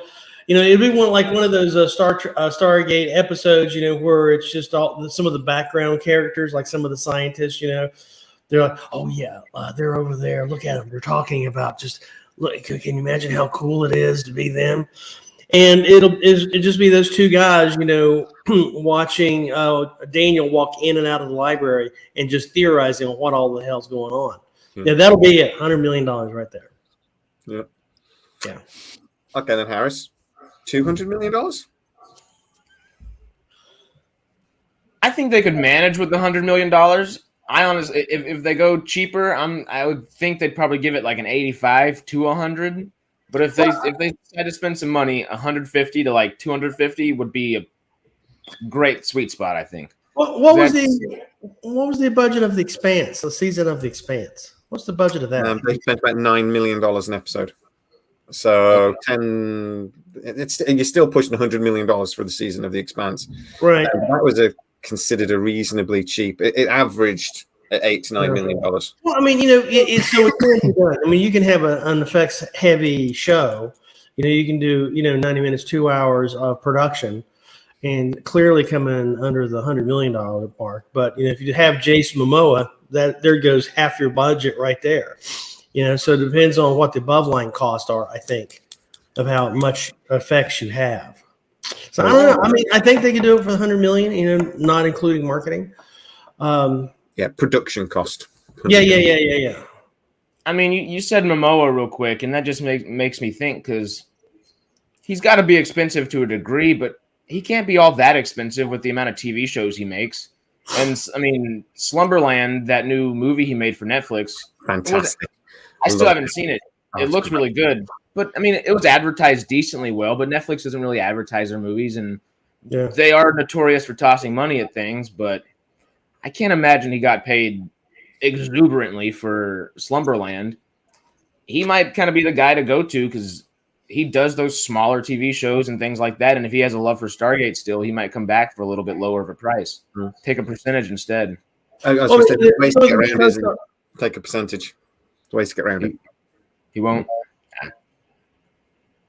be one of those Stargate episodes, where it's just some of the background characters, like some of the scientists, they're like, oh yeah, they're over there. Look at them. They're talking about just look. Can you imagine how cool it is to be them? And it'll just be those two guys, watching Daniel walk in and out of the library and just theorizing on what all the hell's going on. Yeah, that'll be it. $100 million right there. Yeah. Yeah. Okay, then Harris, $200 million. I think they could manage with the $100 million. I honestly, if they go cheaper, I would think they'd probably give it like an 85 to 100. But if they decide to spend some money, 150 to like 250 would be a great sweet spot, I think. What was the budget of The Expanse? The season of The Expanse. What's the budget of that? They spent about $9 million an episode. So 10. You're still pushing $100 million for the season of The Expanse. Right. That was considered a reasonably cheap. It averaged at $8 to $9 million. Well, I mean, it's so it can be done. I mean, you can have an effects heavy show. You can do 90 minutes, 2 hours of production, and clearly come in under the $100 million mark. But if you have Jason Momoa, that there goes half your budget right there. So it depends on what the above line costs are. I think of how much effects you have. So I don't know. I mean, I think they could do it for $100 million, not including marketing. Yeah, production cost. Yeah. I mean, you said Momoa real quick, and that just makes me think because he's got to be expensive to a degree, but he can't be all that expensive with the amount of TV shows he makes. And I mean, Slumberland, that new movie he made for Netflix, Fantastic. I still haven't seen it. It looks really good, but I mean, it was advertised decently well. But Netflix doesn't really advertise their movies, and they are notorious for tossing money at things. But I can't imagine he got paid exuberantly for Slumberland. He might kind of be the guy to go to because he does those smaller TV shows and things like that. And if he has a love for Stargate still, he might come back for a little bit lower of a price. Take a percentage instead. I was going to say, the way to get around is take a percentage. The way to get around it. He won't.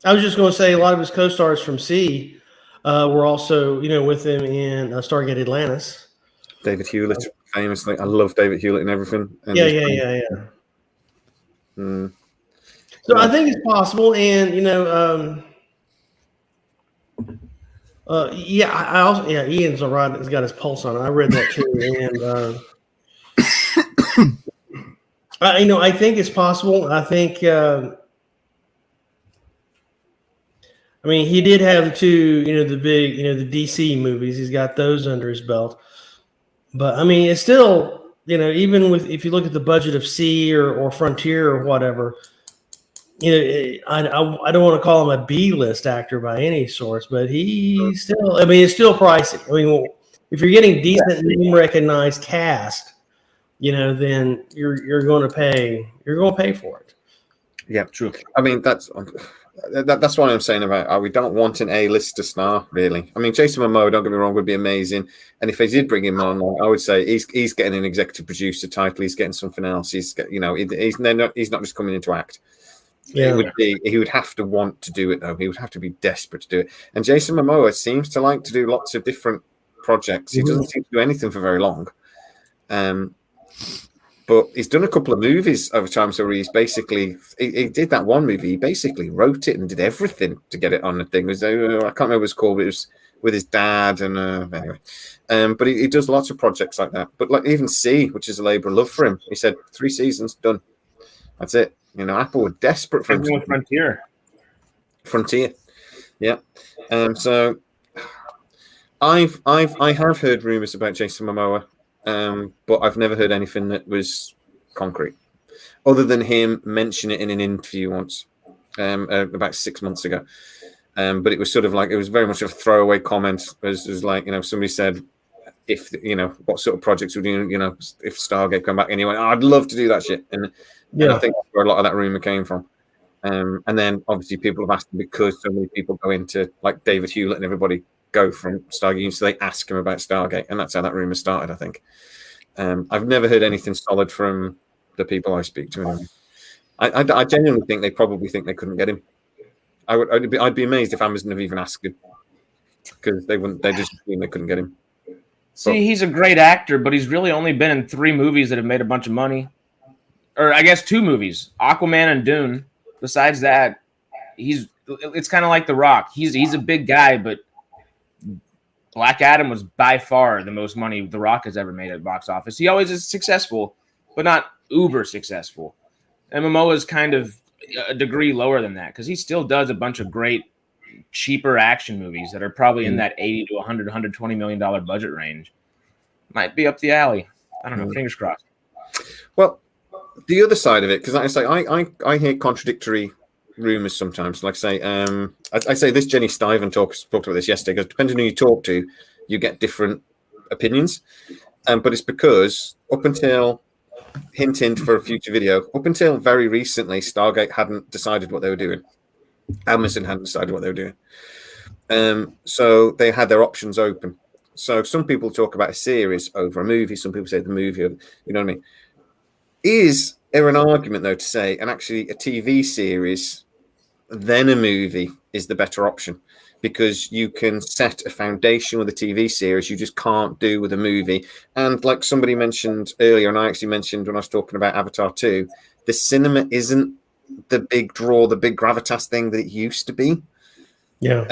I was just going to say a lot of his co-stars from C were also, with him in Stargate Atlantis. David Hewlett, famously. I love David Hewlett and everything. And yeah. So I think it's possible, and Ian's right. He's got his pulse on it. I read that too, and I think it's possible. I think. I mean, he did have the two, the big, the DC movies. He's got those under his belt. But I mean, it's still, even if you look at the budget of C or Frontier or whatever, I don't want to call him a B-list actor by any sorts, but he's still, I mean, it's still pricey. I mean, if you're getting decent name recognized cast, then you're going to pay for it. Yeah, true. I mean, that's what I'm saying about we don't want an A-lister star, really. I mean, Jason Momoa, don't get me wrong, would be amazing. And if they did bring him on, I would say he's getting an executive producer title. He's getting something else. He's not just coming in to act. Yeah. He would have to want to do it, though. He would have to be desperate to do it. And Jason Momoa seems to like to do lots of different projects. He doesn't seem to do anything for very long. But he's done a couple of movies over time. So he did that one movie. He basically wrote it and did everything to get it on the thing. I can't remember what it was called, but it was with his dad. And anyway, but he does lots of projects like that. But like even C, which is a labor of love for him, he said 3 seasons done. That's it. Apple were desperate for him. Frontier, yeah. So I have heard rumors about Jason Momoa. But I've never heard anything that was concrete, other than him mention it in an interview once, about 6 months ago. But it was sort of like it was very much a throwaway comment. It was like somebody said if what sort of projects would if Stargate come back anyway. I'd love to do that shit, and I think that's where a lot of that rumor came from. And then obviously people have asked him because so many people go into like David Hewlett and everybody go from Stargate, so they ask him about Stargate, and that's how that rumor started, I think. I've never heard anything solid from the people I speak to. Anyway. I genuinely think they probably think they couldn't get him. I'd be amazed if Amazon have even asked him, because they wouldn't. They just assume they couldn't get him. See, he's a great actor, but he's really only been in 3 movies that have made a bunch of money, or I guess 2 movies: Aquaman and Dune. Besides that, it's kind of like The Rock. He's a big guy, but Black Adam was by far the most money The Rock has ever made at box office. He always is successful, but not uber successful. MMO is kind of a degree lower than that, because he still does a bunch of great, cheaper action movies that are probably in that 80 to 100, 120 million dollar budget range. Might be up the alley. I don't know. Fingers crossed. Well, the other side of it, because I hear contradictory rumors sometimes. Like I say this. Jenny Stiven talked about this yesterday, because depending on who you talk to, you get different opinions. But it's because up until hint for a future video, up until very recently, Stargate hadn't decided what they were doing. Amazon hadn't decided what they were doing. So they had their options open. So some people talk about a series over a movie. Some people say the movie, you know what I mean? Is there an argument, though, to say, and actually a TV series, then a movie is the better option? Because you can set a foundation with a TV series you just can't do with a movie. And like somebody mentioned earlier, and I actually mentioned when I was talking about Avatar 2, the cinema isn't the big draw, the big gravitas thing that it used to be. Yeah.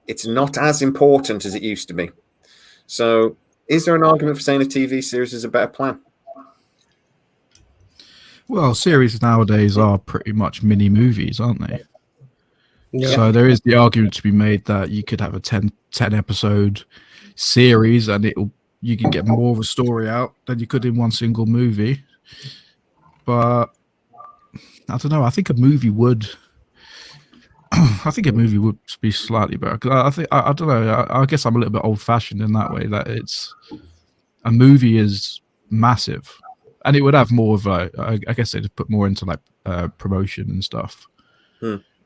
It's not as important as it used to be. So is there an argument for saying a TV series is a better plan? Well, series nowadays are pretty much mini movies, aren't they? Yeah. So there is the argument to be made that you could have a 10 episode series and you can get more of a story out than you could in one single movie. But I don't know. I think a movie would be slightly better. 'Cause I don't know. I guess I'm a little bit old fashioned in that way, that a movie is massive. And it would have more of I guess they'd put more into like promotion and stuff.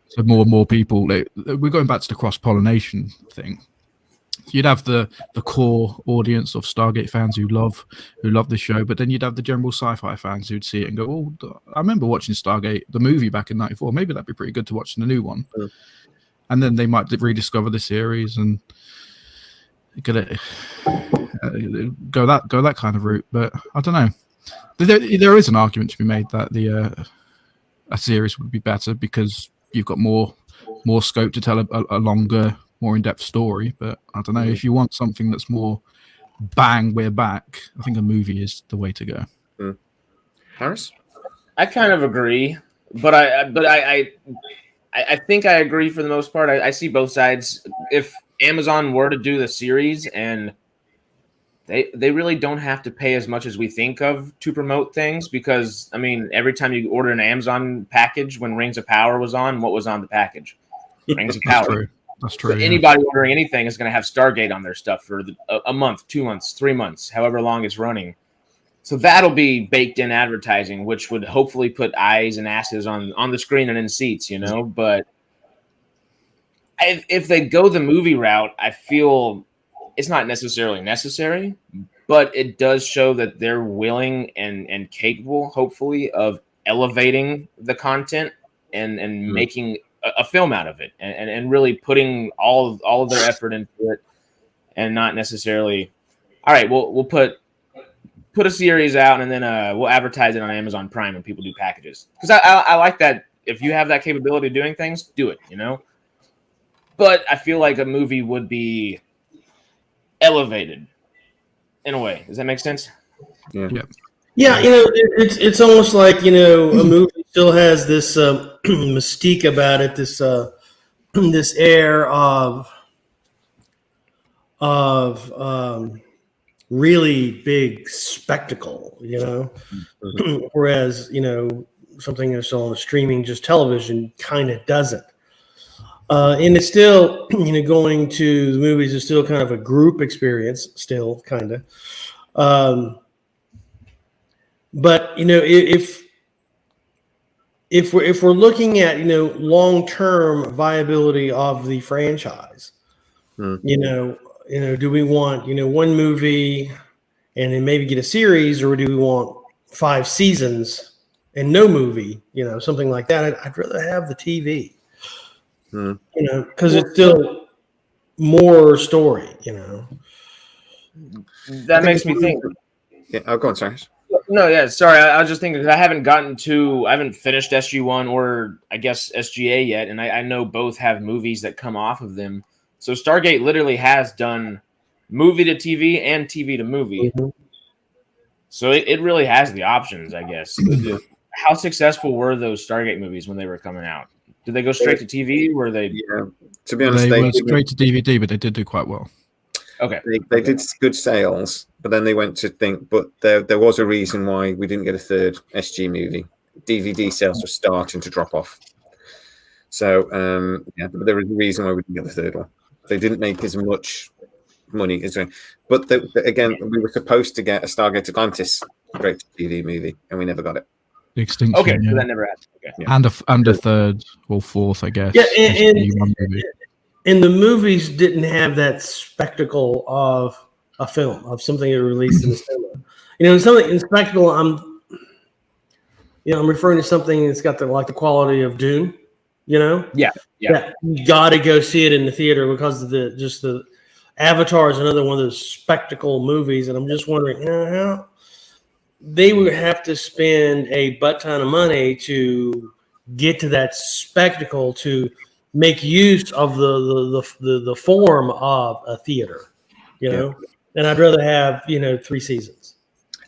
So more and more people. We're going back to the cross-pollination thing. You'd have the core audience of Stargate fans who love the show, but then you'd have the general sci-fi fans who'd see it and go, "Oh, I remember watching Stargate, the movie back in '94. Maybe that'd be pretty good to watch in the new one." And then they might rediscover the series and go that kind of route. But I don't know. There is an argument to be made that a series would be better because you've got more scope to tell a longer, more in-depth story. But I don't know, if you want something that's more bang, we're back, I think a movie is the way to go. Harris? I kind of agree, but I think I agree for the most part. I see both sides. If Amazon were to do the series, and they really don't have to pay as much as we think of to promote things, because I mean, every time you order an Amazon package, when Rings of Power was on, what was on the package? Rings of Power. That's true. So anybody ordering anything is going to have Stargate on their stuff for a month, 2 months, 3 months, however long it's running. So that'll be baked in advertising, which would hopefully put eyes and asses on the screen and in seats, you know. But if they go the movie route, I feel it's not necessarily necessary, but it does show that they're willing and capable, hopefully, of elevating the content and making a film out of it, and really putting all of their effort into it, and not necessarily, all right, we'll put a series out and then we'll advertise it on Amazon Prime when people do packages. Because I like that. If you have that capability of doing things, do it, you know. But I feel like a movie would be elevated in a way. Does that make sense? Yeah. Yeah, you know, it's almost like, you know, a movie still has this mystique about it, this this air of really big spectacle, you know. Whereas, you know, something that's on streaming, just television, kind of doesn't. And it's still, going to the movies is still kind of a group experience, still kind of. But if we're looking at long-term viability of the franchise, do we want one movie and then maybe get a series, or do we want 5 seasons and no movie? Something like that. I'd rather have the TV. Because it's still more story. That makes me think. Yeah, oh, go on, sorry. No, yeah, sorry. I was just thinking because I haven't finished SG1 or I guess SGA yet, and I know both have movies that come off of them. So Stargate literally has done movie to TV and TV to movie. Mm-hmm. So it really has the options, I guess. How successful were those Stargate movies when they were coming out? Did they go straight to TV? Were they? Yeah, to be honest, they went straight to DVD, but they did do quite well. Okay. They did good sales, but then they went to think, but there was a reason why we didn't get a third SG movie. DVD sales were starting to drop off. So, but there was a reason why we didn't get the third one. They didn't make as much money as we. But again, we were supposed to get a Stargate Atlantis straight to TV movie, and we never got it. The Extinction. Okay, yeah. so that never happened. Okay. Yeah. And a third or fourth, I guess. Yeah, and the movies didn't have that spectacle of a film, of something that released in the cinema. Something in spectacle. I'm referring to something that's got the quality of Dune. Yeah. You got to go see it in the theater because of the Avatar is another one of those spectacle movies, and I'm just wondering, how they would have to spend a butt ton of money to get to that spectacle to make use of the form of a theater, and I'd rather have 3 seasons.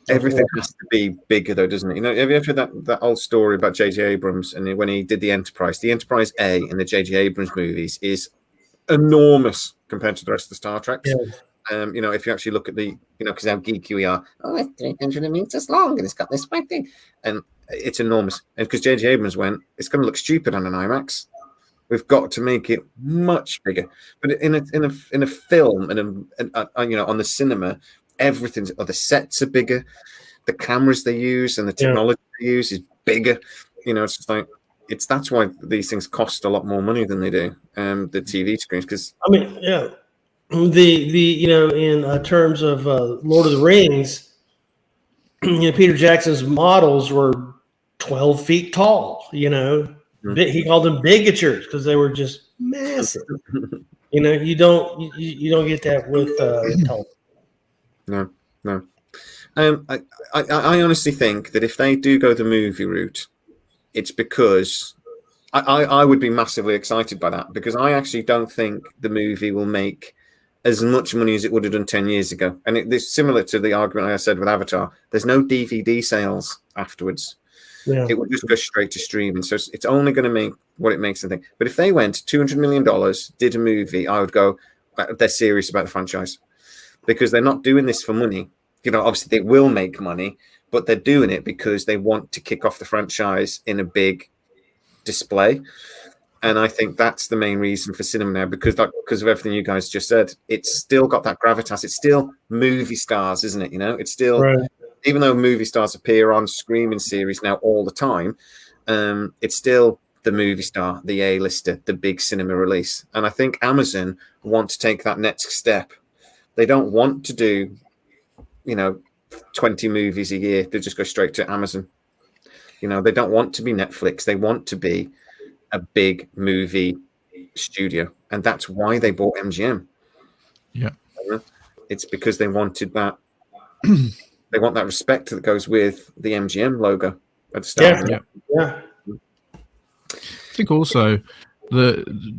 Everything has to be bigger, though, doesn't it? Have you ever heard that old story about J.J. Abrams and when he did the Enterprise A in the J.J. Abrams movies is enormous compared to the rest of the Star Treks. Yeah. If you actually look at the, because how geeky we are, it's 300 meters long and it's got this white thing, and it's enormous. And because J.J. Abrams went, it's going to look stupid on an IMAX. We've got to make it much bigger. But in a film and on the cinema, everything's the sets are bigger, the cameras they use and the technology they use is bigger. It's just like that's why these things cost a lot more money than they do. The TV screens, because in terms of Lord of the Rings, Peter Jackson's models were 12 feet tall. He called them bigatures because they were just massive. You don't get that with television. No. I honestly think that if they do go the movie route, it's because I would be massively excited by that, because I actually don't think the movie will make as much money as it would have done 10 years ago. And it's similar to the argument I said with Avatar. There's no DVD sales afterwards. Yeah. It would just go straight to streaming. So it's only going to make what it makes, I think. But if they went $200 million, did a movie, I would go, they're serious about the franchise. Because they're not doing this for money. Obviously they will make money, but they're doing it because they want to kick off the franchise in a big display. And I think that's the main reason for cinema now, because of everything you guys just said. It's still got that gravitas. It's still movie stars, isn't it? It's still, right. Even though movie stars appear on streaming series now all the time, it's still the movie star, the A-lister, the big cinema release. And I think Amazon want to take that next step. They don't want to do, 20 movies a year. They just go straight to Amazon. They don't want to be Netflix. They want to be a big movie studio. And that's why they bought MGM. Yeah. It's because they wanted that. They want that respect that goes with the MGM logo at the start. Yeah. I think also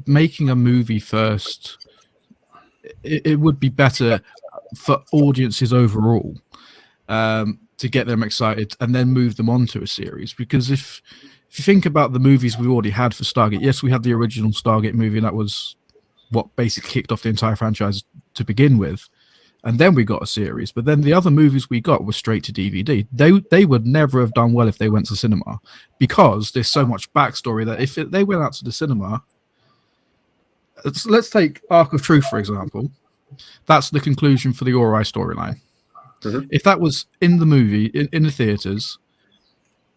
making a movie first, it would be better for audiences overall to get them excited and then move them on to a series. Because if you think about the movies we already had for Stargate, yes, we had the original Stargate movie, and that was what basically kicked off the entire franchise to begin with. And then we got a series. But then the other movies we got were straight to DVD. They would never have done well if they went to cinema, because there's so much backstory that if they went out to the cinema, let's take Arc of Truth, for example. That's the conclusion for the Ori storyline. If that was in the movie, in the theaters,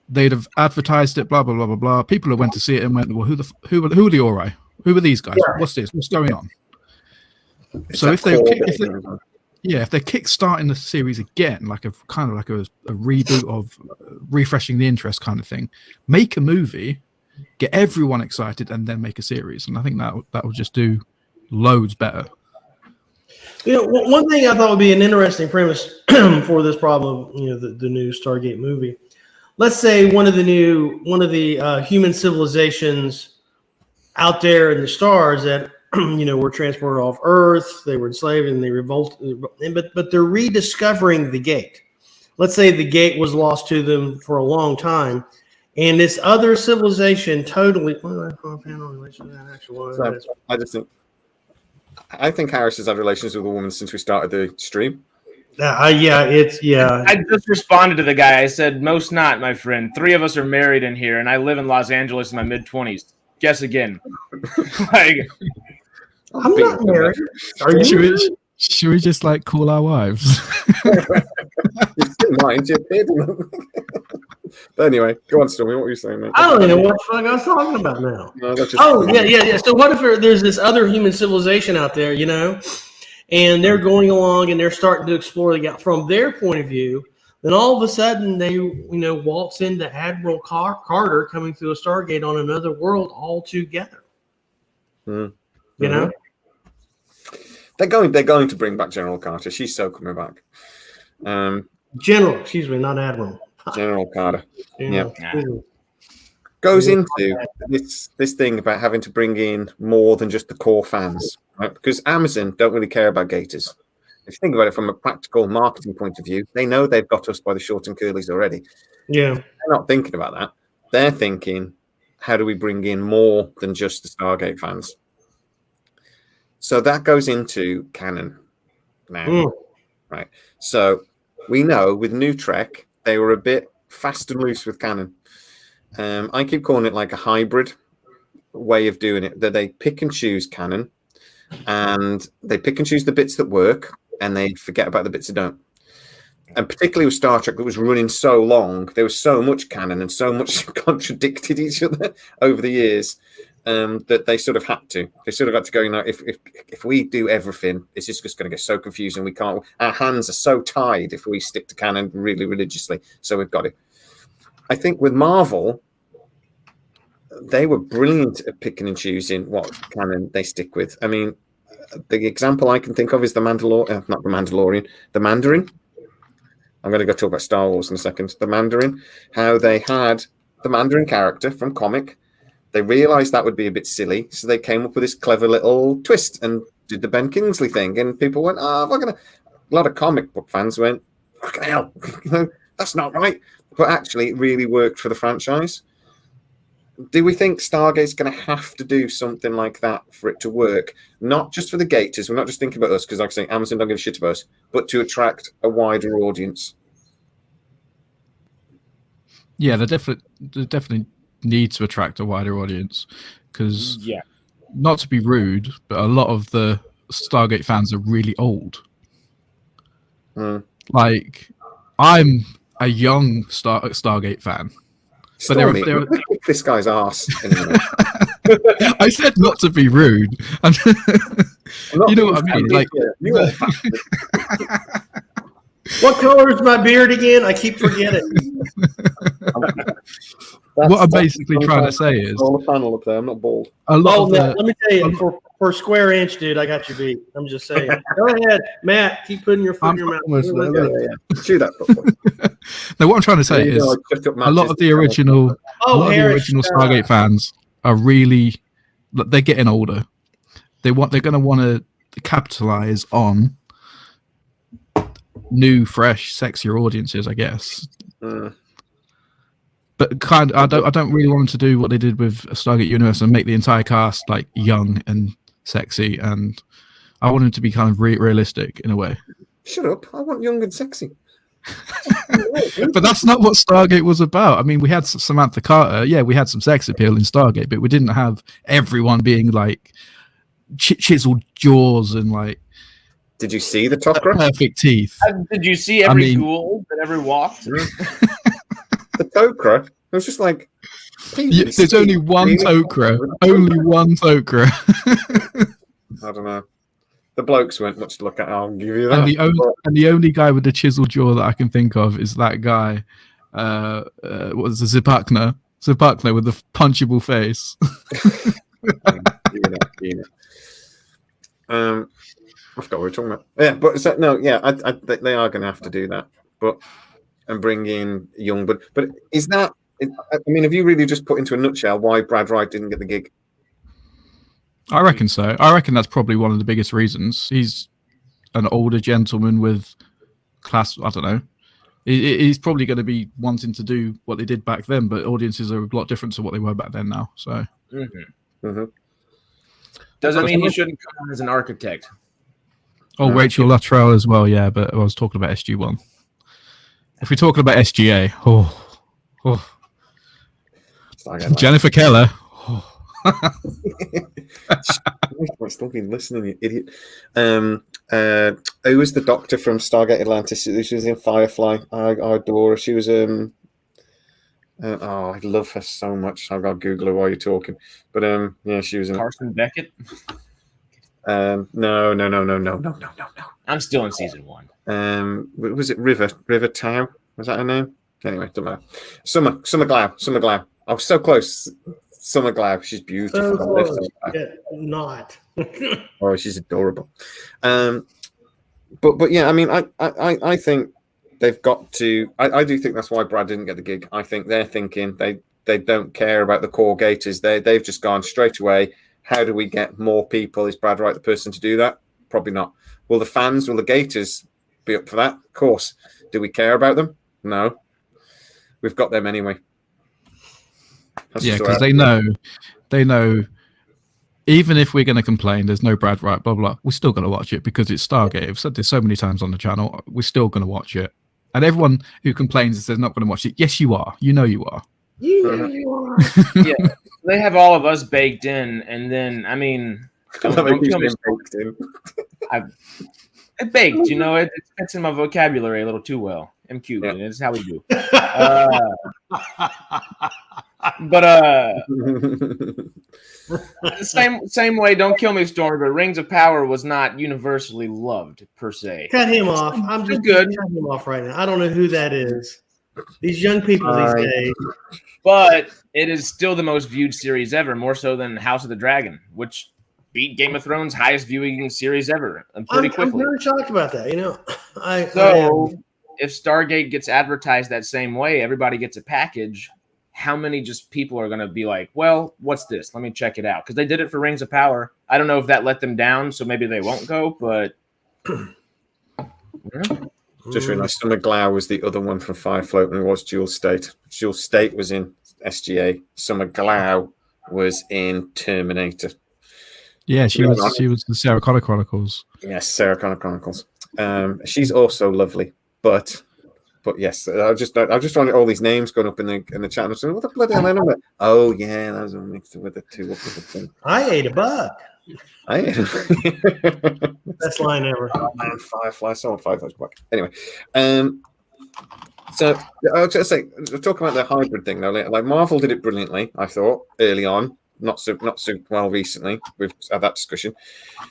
they'd have advertised it, blah, blah, blah, blah, blah. People who went to see it and went, well, who are the Ori? Who are these guys? What's this? What's going on? So if they're kickstarting the series again, like a kind of like a reboot of refreshing the interest kind of thing, make a movie, get everyone excited, and then make a series. And I think that would just do loads better. One thing I thought would be an interesting premise for this problem, the new Stargate movie. Let's say one of the human civilizations out there in the stars that were transported off Earth, they were enslaved and they revolted, but they're rediscovering the gate. Let's say the gate was lost to them for a long time, and this other civilization totally. I think Harris has had relations with a woman since we started the stream. I just responded to the guy. I said, most not, my friend. 3 of us are married in here, and I live in Los Angeles in my mid-20s. Guess again. I'm not married. Should we just call our wives? But anyway, go on, Stormy. What were you saying, mate? I don't even know what the fuck I was talking about now. No, yeah. So what if there's this other human civilization out there, and they're going along and they're starting to explore from their point of view. Then all of a sudden they, waltz into Admiral Carter coming through a Stargate on another world all together. Mm. Mm-hmm. They're going to bring back General Carter. She's so coming back. General, excuse me, not Admiral. General Carter. Yeah. Goes into this thing about having to bring in more than just the core fans, right? Because Amazon don't really care about gators. If you think about it from a practical marketing point of view, they know they've got us by the short and curlies already. Yeah. They're not thinking about that. They're thinking, how do we bring in more than just the Stargate fans? So that goes into canon now, right? So we know with New Trek, they were a bit fast and loose with canon. I keep calling it like a hybrid way of doing it, that they pick and choose canon, and they pick and choose the bits that work, and they forget about the bits that don't. And particularly with Star Trek, that was running so long, there was so much canon and so much contradicted each other over the years, that they sort of had to. They sort of had to go, if we do everything, it's just going to get so confusing. We can't. Our hands are so tied if we stick to canon really religiously. So we've got it. I think with Marvel, they were brilliant at picking and choosing what canon they stick with. I mean, the example I can think of is the Mandarin. I'm going to go talk about Star Wars in a second. The Mandarin, how they had the Mandarin character from comic. They realized that would be a bit silly, so they came up with this clever little twist and did the Ben Kingsley thing. And people went, a lot of comic book fans went, fucking hell, that's not right. But actually, it really worked for the franchise. Do we think Stargate's going to have to do something like that for it to work? Not just for the gators. We're not just thinking about us, because like I say, Amazon don't give a shit about us, but to attract a wider audience. Yeah, they definitely need to attract a wider audience, because not to be rude, but a lot of the Stargate fans are really old. Like, I'm a young Stargate fan. But they're this guy's ass. I said not to be rude. You know what I mean? Like, what color is my beard again? I keep forgetting. What I'm basically trying to say is, on the panel up there, I'm not bald. Let me tell you, for a square inch, dude, I got you beat. I'm just saying. Go ahead, Matt. Keep putting your foot in your mouth. Chew that. No, what I'm trying to say is, a lot of the original Stargate fans are really, they're getting older. They're going to want to capitalize on new, fresh, sexier audiences, I guess. But I don't really want them to do what they did with Stargate Universe and make the entire cast like young and sexy, and I want them to be kind of realistic in a way. Shut up! I want young and sexy. But that's not what Stargate was about. I mean, we had Samantha Carter. Yeah, we had some sex appeal in Stargate, but we didn't have everyone being like chiseled jaws and like Did you see the Tok'ra? perfect teeth. Did you see every I mean- ghoul that ever walked? The Tok'ra? It was just like. Yeah, there's only one Tok'ra. Only one Tok'ra. I don't know. The blokes weren't much to look at. I'll give you that. And the only guy with the chiseled jaw that I can think of is that guy. What was the Zipakna? Zipakna with the punchable face. I forgot what we were talking about. Yeah, but so, no, yeah, I they are going to have to do that, and bring in young. But is that? I mean, have you really just put into a nutshell why Brad Wright didn't get the gig? I reckon so. I reckon that's probably one of the biggest reasons. He's an older gentleman with class. I don't know. He's probably going to be wanting to do what they did back then, but audiences are a lot different to what they were back then now. So, Doesn't mean he shouldn't come on as an architect. Oh, Rachel Luttrell as well, yeah. But I was talking about SG1. If we're talking about SGA, Jennifer Keller. I've still been listening, you idiot. Who was the doctor from Stargate Atlantis? She was in Firefly. I adore her. She was I love her so much. I've got to Google her while you're talking. But yeah, she was in Carson Beckett. No. I'm still in season 1. Was it River Tao? Was that her name? Anyway, don't matter. Summer Glau. I was so close. Summer Glau. She's beautiful. So close, yet not. Oh, she's adorable. But yeah, I mean, I think they've got to. I do think that's why Brad didn't get the gig. I think they're thinking they don't care about the core Gators. They've just gone straight away. How do we get more people? Is Brad Wright the person to do that? Probably not. Will the fans, will the Gators be up for that? Of course. Do we care about them? No. We've got them anyway. That's Yeah, just because what they know. Even if we're going to complain, there's no Brad Wright, blah, blah, we're still going to watch it because it's Stargate. I've said this so many times on the channel. We're still going to watch it. And everyone who complains and says not going to watch it, yes, you are. You know you are. You are. Yeah, they have all of us baked in, and then I mean, don't kill me. baked in. Baked, you know, it fits in my vocabulary a little too well. I'm cute. Yeah. It's how we do. But same way. Don't kill me, Storm. But Rings of Power was not universally loved per se. Cut him off. I'm just good. cutting him off right now. I don't know who that is. These young people these days. But it is still the most viewed series ever, more so than House of the Dragon, which beat Game of Thrones' highest viewing series ever, and pretty quickly. I'm very shocked about that. You know, if Stargate gets advertised that same way, everybody gets a package. How many just people are going to be like, well, what's this? Let me check it out. Because they did it for Rings of Power. I don't know if that let them down, so maybe they won't go, but... Just realised Summer Glau was the other one from Firefly, and it was Jewel State. Jewel State was in SGA. Summer Glau was in Terminator. Yeah, she was the Sarah Connor Chronicles. Yes, Sarah Connor Chronicles. She's also lovely, but yes, I just wanted all these names going up in the chat. And I said, what the bloody hell? Oh yeah, that was mixed with the two. I ate a buck. Best line ever. Oh man, Firefly, someone Firefly's back. Anyway, so I was just say, talk about the hybrid thing though. Like Marvel did it brilliantly, I thought, early on. Not so well recently. We've had that discussion.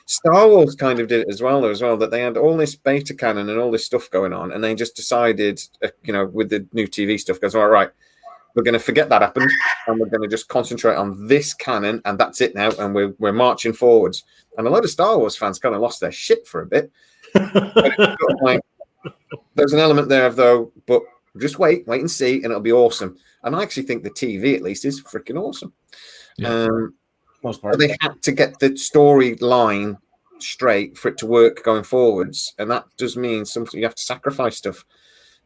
Star Wars kind of did it as well, that they had all this beta canon and all this stuff going on, and they just decided, with the new TV stuff, goes, all right, we're going to forget that happened, and we're going to just concentrate on this canon, and that's it now, and we're marching forwards. And a lot of Star Wars fans kind of lost their shit for a bit. There's an element there of though, but just wait and see, and it'll be awesome. And I actually think the TV at least is freaking awesome. Yeah. Most part. They had to get the storyline straight for it to work going forwards, and that does mean something. You have to sacrifice stuff,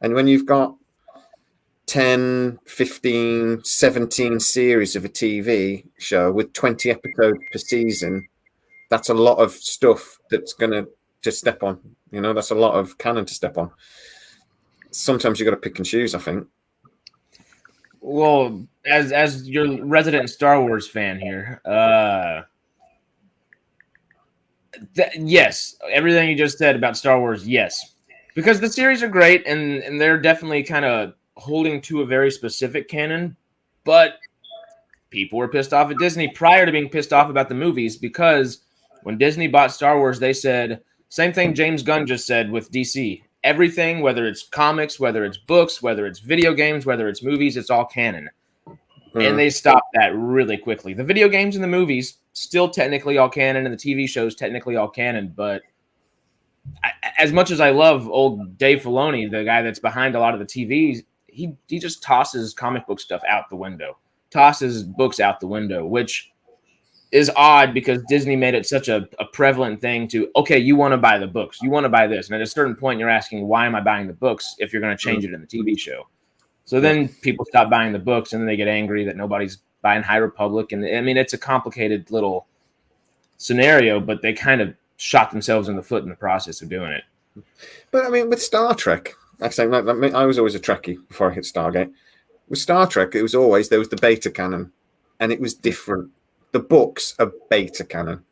and when you've got 10, 15, 17 series of a TV show with 20 episodes per season, that's a lot of stuff that's going to step on. That's a lot of canon to step on. Sometimes you got to pick and choose, I think. Well, as your resident Star Wars fan here, Yes, everything you just said about Star Wars, yes. Because the series are great, and they're definitely kind of holding to a very specific canon, but people were pissed off at Disney prior to being pissed off about the movies, because when Disney bought Star Wars, they said, same thing James Gunn just said with DC. Everything, whether it's comics, whether it's books, whether it's video games, whether it's movies, it's all canon. And they stopped that really quickly. The video games and the movies still technically all canon, and the TV shows technically all canon. But as much as I love old Dave Filoni, the guy that's behind a lot of the TVs, he just tosses comic book stuff out the window, tosses books out the window, which is odd because Disney made it such a prevalent thing to, okay, you want to buy the books, you want to buy this. And at a certain point, you're asking, why am I buying the books if you're going to change it in the TV show? So then people stop buying the books, and then they get angry that nobody's buying High Republic. And I mean, it's a complicated little scenario, but they kind of shot themselves in the foot in the process of doing it. But I mean, with Star Trek, I was always a Trekkie before I hit Stargate. With Star Trek, there was the beta canon, and it was different. The books are beta canon.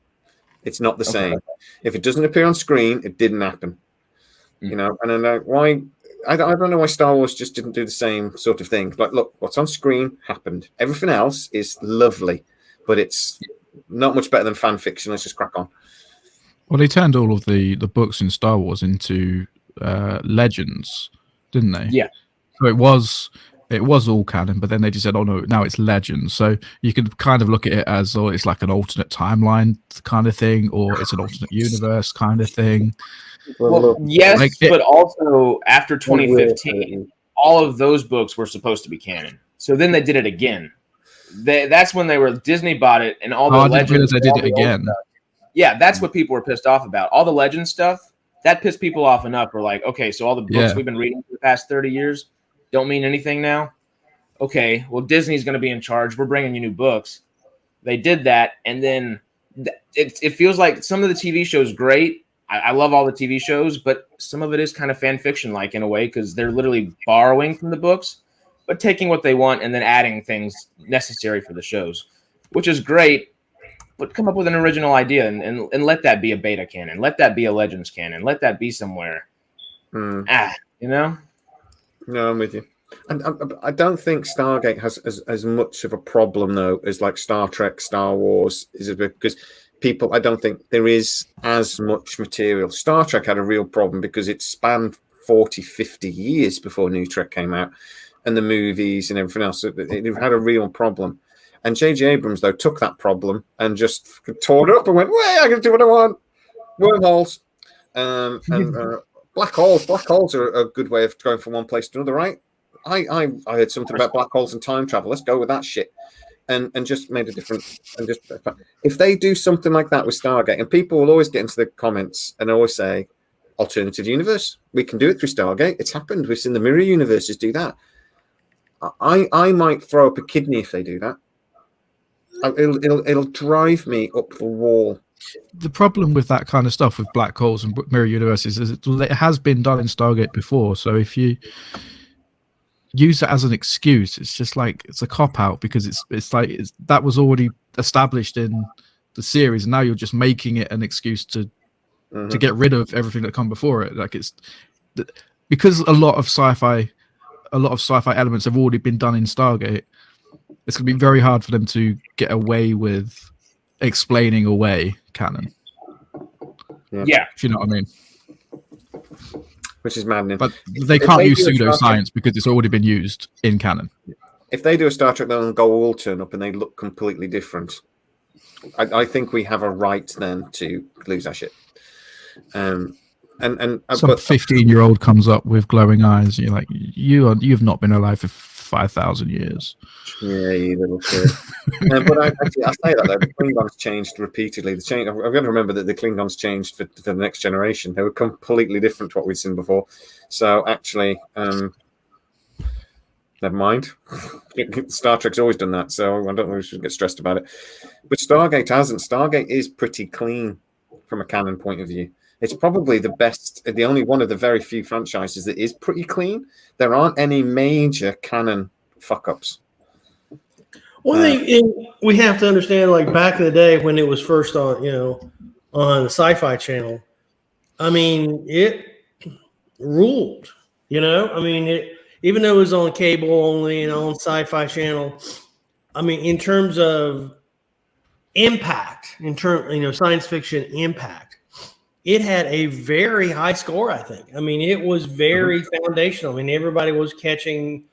It's not the same. If it doesn't appear on screen, it didn't happen. You know, and I know why. I don't know why Star Wars just didn't do the same sort of thing. Like, look, what's on screen happened. Everything else is lovely, but it's not much better than fan fiction. Let's just crack on. Well, they turned all of the books in Star Wars into legends, didn't they? Yeah. So it was all canon, but then they just said, "Oh no, now it's legends." So you can kind of look at it as, oh, it's like an alternate timeline kind of thing, or it's an alternate universe kind of thing. Well, yes, but also after 2015, all of those books were supposed to be canon. So then they did it again. That's when Disney bought it, and all the legends. I did it again. Yeah, that's what people were pissed off about. All the legend stuff, that pissed people off enough. We're like, okay, so all the books we've been reading for the past 30 years don't mean anything now? Okay, well, Disney's going to be in charge. We're bringing you new books. They did that, and then it feels like some of the TV shows great. I love all the TV shows, but some of it is kind of fan fiction-like in a way, because they're literally borrowing from the books, but taking what they want and then adding things necessary for the shows, which is great. But come up with an original idea and let that be a beta canon. Let that be a Legends canon. Let that be somewhere. You know? No, I'm with you. And I don't think Stargate has as much of a problem, though, as like Star Trek, Star Wars, because I don't think there is as much material. Star Trek had a real problem because it spanned 40, 50 years before New Trek came out, and the movies and everything else. It had a real problem. And J.J. Abrams, though, took that problem and just tore it up and went, "Well, I can do what I want." Wormholes and black holes. Black holes are a good way of going from one place to another, right? I heard something about black holes and time travel. Let's go with that shit. And just made a difference. And just if they do something like that with Stargate, and people will always get into the comments and always say, "Alternative universe, we can do it through Stargate. It's happened. We've seen the mirror universes do that." I might throw up a kidney if they do that. It'll drive me up the wall. The problem with that kind of stuff with black holes and mirror universes is it has been done in Stargate before. So if you use it as an excuse, it's just like it's a cop out, because that was already established in the series, and now you're just making it an excuse to get rid of everything that come before it. Like it's because a lot of sci-fi elements have already been done in Stargate. It's going to be very hard for them to get away with explaining away canon. Yeah. If you know what I mean. Which is maddening. But they can't use pseudoscience because it's already been used in canon. If they do a Star Trek, they'll all turn up and they look completely different. I think we have a right then to lose our shit. Some 15-year-old comes up with glowing eyes. And you're like, you've not been alive for 5,000 years. Yeah, you little shit. But I say that though, the Klingons changed repeatedly. I've got to remember that the Klingons changed for the next generation. They were completely different to what we'd seen before. So actually, never mind. Star Trek's always done that, so I don't know if we should get stressed about it. But Stargate hasn't. Stargate is pretty clean from a canon point of view. It's probably the only one of the very few franchises that is pretty clean. There aren't any major canon fuck-ups. Well, we have to understand, like back in the day when it was first on, on the Sci-Fi channel. I mean, it ruled. You know, I mean, even though it was on cable only and on Sci-Fi channel. I mean, in terms of impact, science fiction impact, it had a very high score, I think. I mean, it was very foundational. I mean, everybody was catching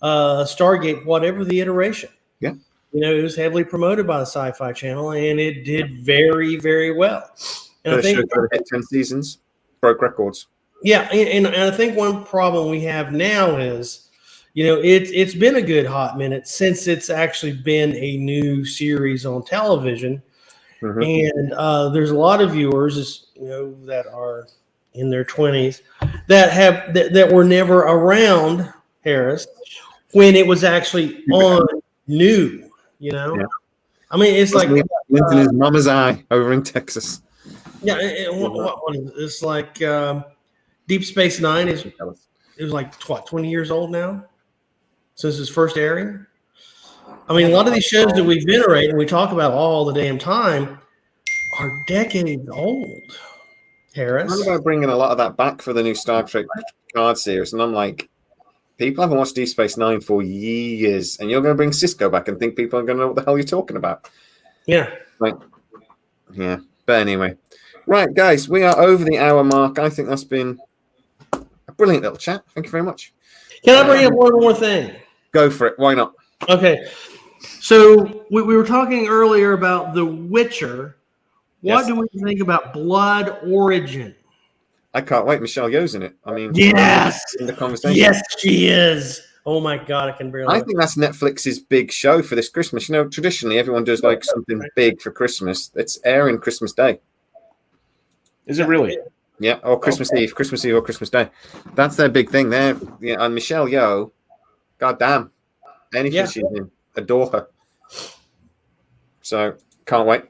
Stargate, whatever the iteration. Yeah. You know, it was heavily promoted by the Sci-Fi channel, and it did very, very well. And I think hit 10 seasons, broke records. Yeah, and I think one problem we have now is, you know, it's been a good hot minute since it's actually been a new series on television, and there's a lot of viewers, you know, that are in their 20s that were never around, Harris, when it was actually on new. You know, I mean, it's like Linton his mama's eye over in Texas. Yeah, it's like Deep Space Nine it was like 20 years old now since its first airing. I mean, a lot of these shows that we venerate and we talk about all the damn time are decades old. Harris, I'm about bringing a lot of that back for the new Star Trek card series, and I'm like, people haven't watched Deep Space Nine for years, and you're going to bring Cisco back and think people are going to know what the hell you're talking about. Yeah, like, yeah. But anyway, right, guys, we are over the hour mark. I think that's been a brilliant little chat. Thank you very much. Can I bring up one more thing? Go for it. Why not? Okay. So we were talking earlier about The Witcher. What do we think about Blood Origin? I can't wait. Michelle Yeoh's in it. I mean, yes, in the conversation. Yes, she is. Oh my God, I can barely. I think that's Netflix's big show for this Christmas. You know, traditionally everyone does like something big for Christmas. It's airing Christmas Day. Is it really? Yeah, or Christmas Eve or Christmas Day. That's their big thing there. Yeah, and Michelle Yeoh, goddamn, anything she's in, adore her. So can't wait.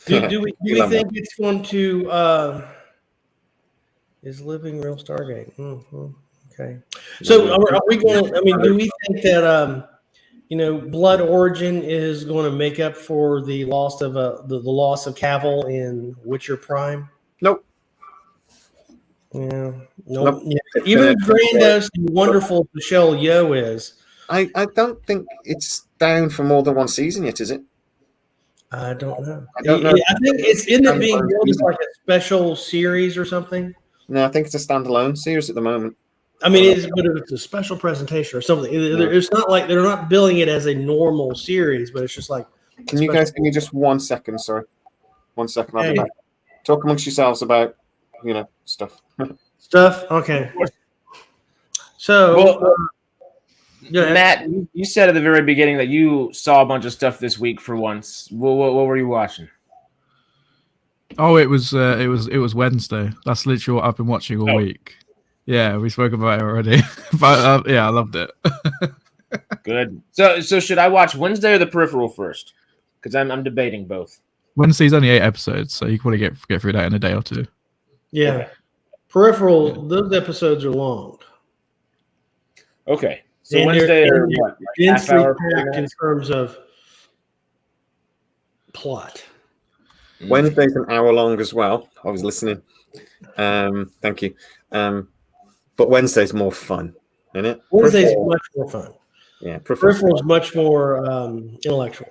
Do we think it's going to is living real Stargate? Okay. So are we going to? I mean, do we think that Blood Origin is going to make up for the loss of the loss of Cavill in Witcher Prime? Nope. Yeah. Nope. Yeah. Even as grandiose and wonderful Michelle Yeoh is, I don't think it's down for more than one season yet, is it? I don't know. I think it's in it being built as like a special series or something. No, I think it's a standalone series at the moment. I mean, it's a special presentation or something. It's not like they're not billing it as a normal series, but it's just like. Can you guys give me just 1 second? Sorry, 1 second. I'll be back. Talk amongst yourselves about, stuff. Stuff. Okay. So. Matt, you said at the very beginning that you saw a bunch of stuff this week for once. What were you watching? Oh, it was Wednesday. That's literally what I've been watching all week. Yeah, we spoke about it already, but yeah, I loved it. Good. So should I watch Wednesday or The Peripheral first? Because I'm debating both. Wednesday's only 8 episodes, so you can probably get through that in a day or two. Yeah, okay. Peripheral. Those episodes are long. Okay. So Wednesday or what? Like half hour in terms of plot. Wednesday's an hour long as well. I was listening. Thank you. But Wednesday's more fun, isn't it? Wednesday's much more fun. Yeah, Peripheral's much more intellectual.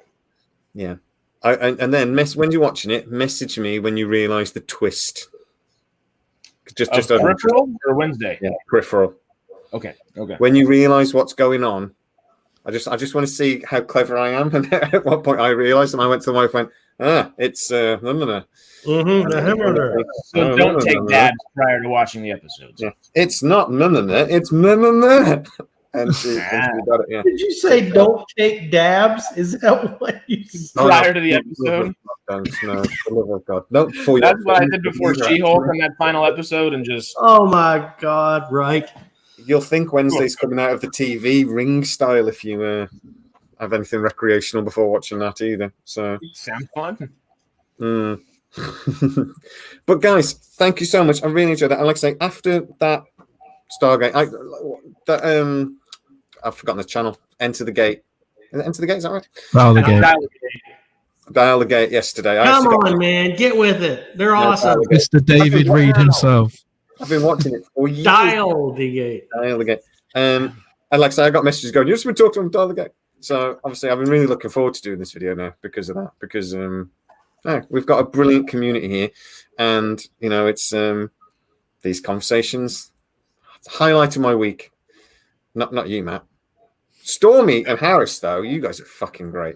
Yeah. And then when you're watching it, message me when you realise the twist. Just Peripheral or Wednesday? Yeah, Peripheral. Okay. When you realise what's going on, I just want to see how clever I am. And at what point I realised, and I went to my wife and went, it's So don't take dabs prior to watching the episodes. Yeah. It's not it's and she got it. Yeah. Did you say don't take dabs? Is that what you said? Prior to the episode? No, for the love of God. No, that's what I did before She-Hulk in that final episode, and just oh my God, right. You'll think Wednesday's coming out of the TV Ring style if you have anything recreational before watching that either. So sounds fun. But guys, thank you so much. I really enjoyed that. And like I say, after that Stargate, I've forgotten the channel. Enter the Gate. Is it Enter the Gate? Is that right? Dial the Gate. Dial the Gate yesterday. Come on, man, get with it. They're awesome. Mr. David Reed himself. I've been watching it for years. Dial the Gate. Dial the Gate. And like I say, I got messages going, you've just been talking to him, Dial the Gate. So obviously I've been really looking forward to doing this video now because of that. Because we've got a brilliant community here. And, you know, it's these conversations. It's a highlight of my week. Not you, Matt. Stormy and Harris, though, you guys are fucking great.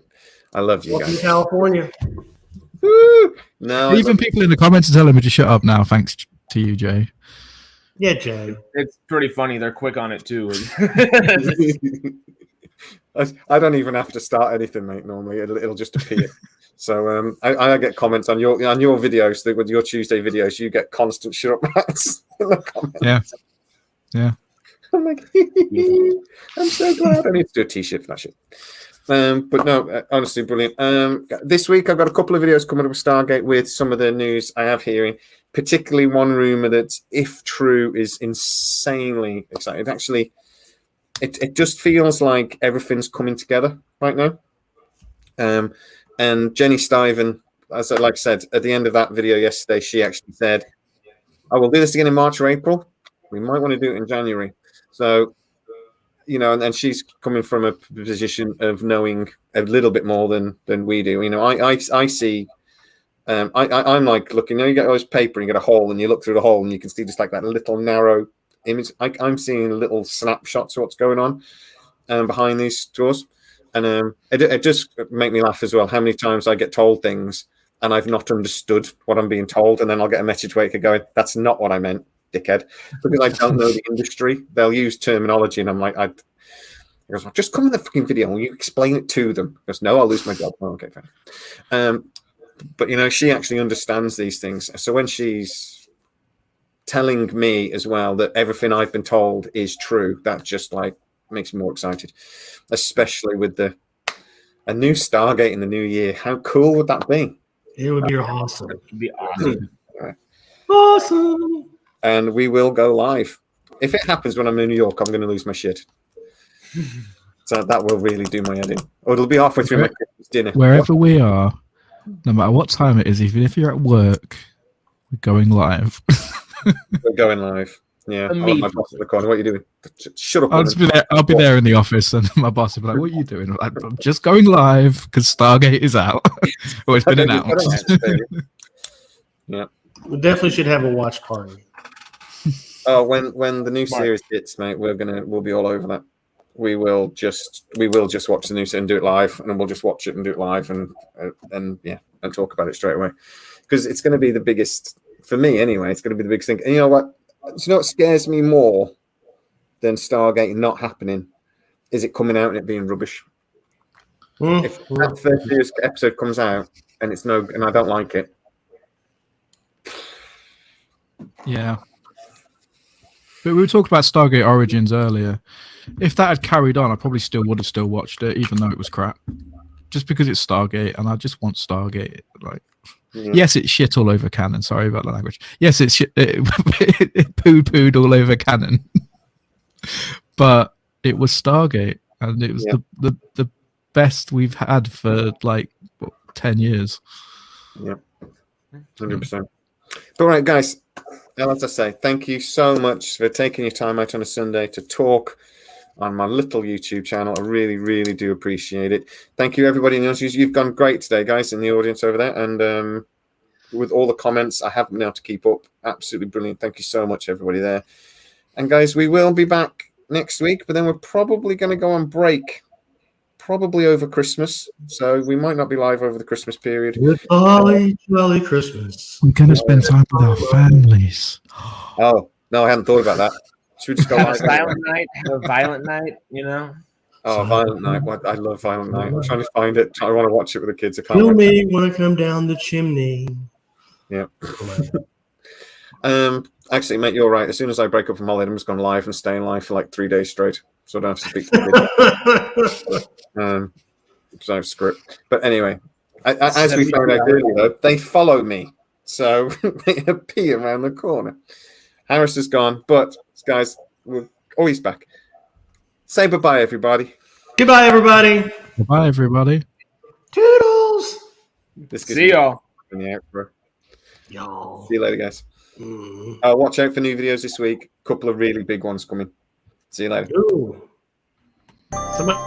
I love you Welcome guys. to California. Woo! No, Even people in the comments are telling me to shut up now, thanks to you, Jay. Yeah, Jay. It's pretty funny. They're quick on it too. I don't even have to start anything, mate. Normally, it'll just appear. So I get comments on your videos. With your Tuesday videos, you get constant shut up rats in the comments. Yeah. I'm like, I'm so glad. I need to do a t-shirt for that shit. But no, honestly, brilliant. This week I've got a couple of videos coming up with Stargate with some of the news I have hearing, particularly one rumor that, if true, is insanely exciting. Actually, it just feels like everything's coming together right now. And Jenny Stiven, as I said at the end of that video yesterday, she actually said, "I will do this again in March or April. We might want to do it in January." So, you know, and she's coming from a position of knowing a little bit more than we do. You know, I see, I'm like looking, you know, you get those paper and you get a hole and you look through the hole and you can see just like that little narrow image. I'm seeing little snapshots of what's going on behind these doors. And it just make me laugh as well. How many times I get told things and I've not understood what I'm being told. And then I'll get a message where going, that's not what I meant, dickhead, because I don't know the industry. They'll use terminology, and I'm like, he goes, well, just come in the fucking video and you explain it to them. He goes, no, I'll lose my job. Oh, okay, fine. But you know, she actually understands these things. So when she's telling me as well that everything I've been told is true, that just like makes me more excited, especially with a new Stargate in the new year. How cool would that be? It would be awesome. It would be awesome. Awesome. And we will go live. If it happens when I'm in New York, I'm going to lose my shit. So that will really do my head in. Or it'll be halfway through my Christmas dinner. Wherever we are, no matter what time it is, even if you're at work, we're going live. We're going live. Yeah. I want my boss in the corner. What are you doing? Shut up. I'll be there in the office, and my boss will be like, "What are you doing?" I'm just going live because Stargate is out. Or it's been announced. Yeah. We definitely should have a watch party. Oh, when the new series hits, mate, we'll be all over that. We will just watch the news and do it live, and then we'll just watch it and do it live, and talk about it straight away, because it's going to be the biggest for me anyway. It's going to be the biggest thing. And you know what? Do you know what scares me more than Stargate not happening? Is it coming out and it being rubbish? If that first episode comes out and and I don't like it. Yeah. But we were talking about Stargate Origins earlier. If that had carried on, I probably would have still watched it, even though it was crap. Just because it's Stargate, and I just want Stargate. Like, yes, it's shit all over canon. Sorry about the language. Yes, it's shit. It poo-pooed all over canon. But it was Stargate, and it was the best we've had for like 10 years. Yeah, 100%. All right, guys. As I say, thank you so much for taking your time out on a Sunday to talk on my little YouTube channel. I really, really do appreciate it. Thank you, everybody in the audience. You've gone great today, guys, in the audience over there. And with all the comments, I haven't been able to keep up. Absolutely brilliant. Thank you so much, everybody there. And, guys, we will be back next week, but then we're probably going to go on break, probably over Christmas. So we might not be live over the Christmas period. Jolly, jolly Christmas. We're going to spend time with our families. Oh, no, I hadn't thought about that. Should we just go Have a live? silent night, have a violent night, you know? Oh, Violent Night. I love Violent Night. I'm trying to find it. I want to watch it with the kids. I can't Feel watch me when I come down the chimney. Yeah. Actually, mate, you're right. As soon as I break up from holiday, I'm just going live and staying live for like 3 days straight. So I don't have to speak to the kids. So script. But anyway, as we found out earlier, though, they follow me. So they appear around the corner. Harris is gone, but guys, we're always back. Say bye-bye, everybody. Goodbye, everybody. Goodbye, everybody. Toodles. This gives See me y'all. in the outro. Y'all. See you later, guys. Mm. Watch out for new videos this week. Couple of really big ones coming. See you later. Ooh. Somebody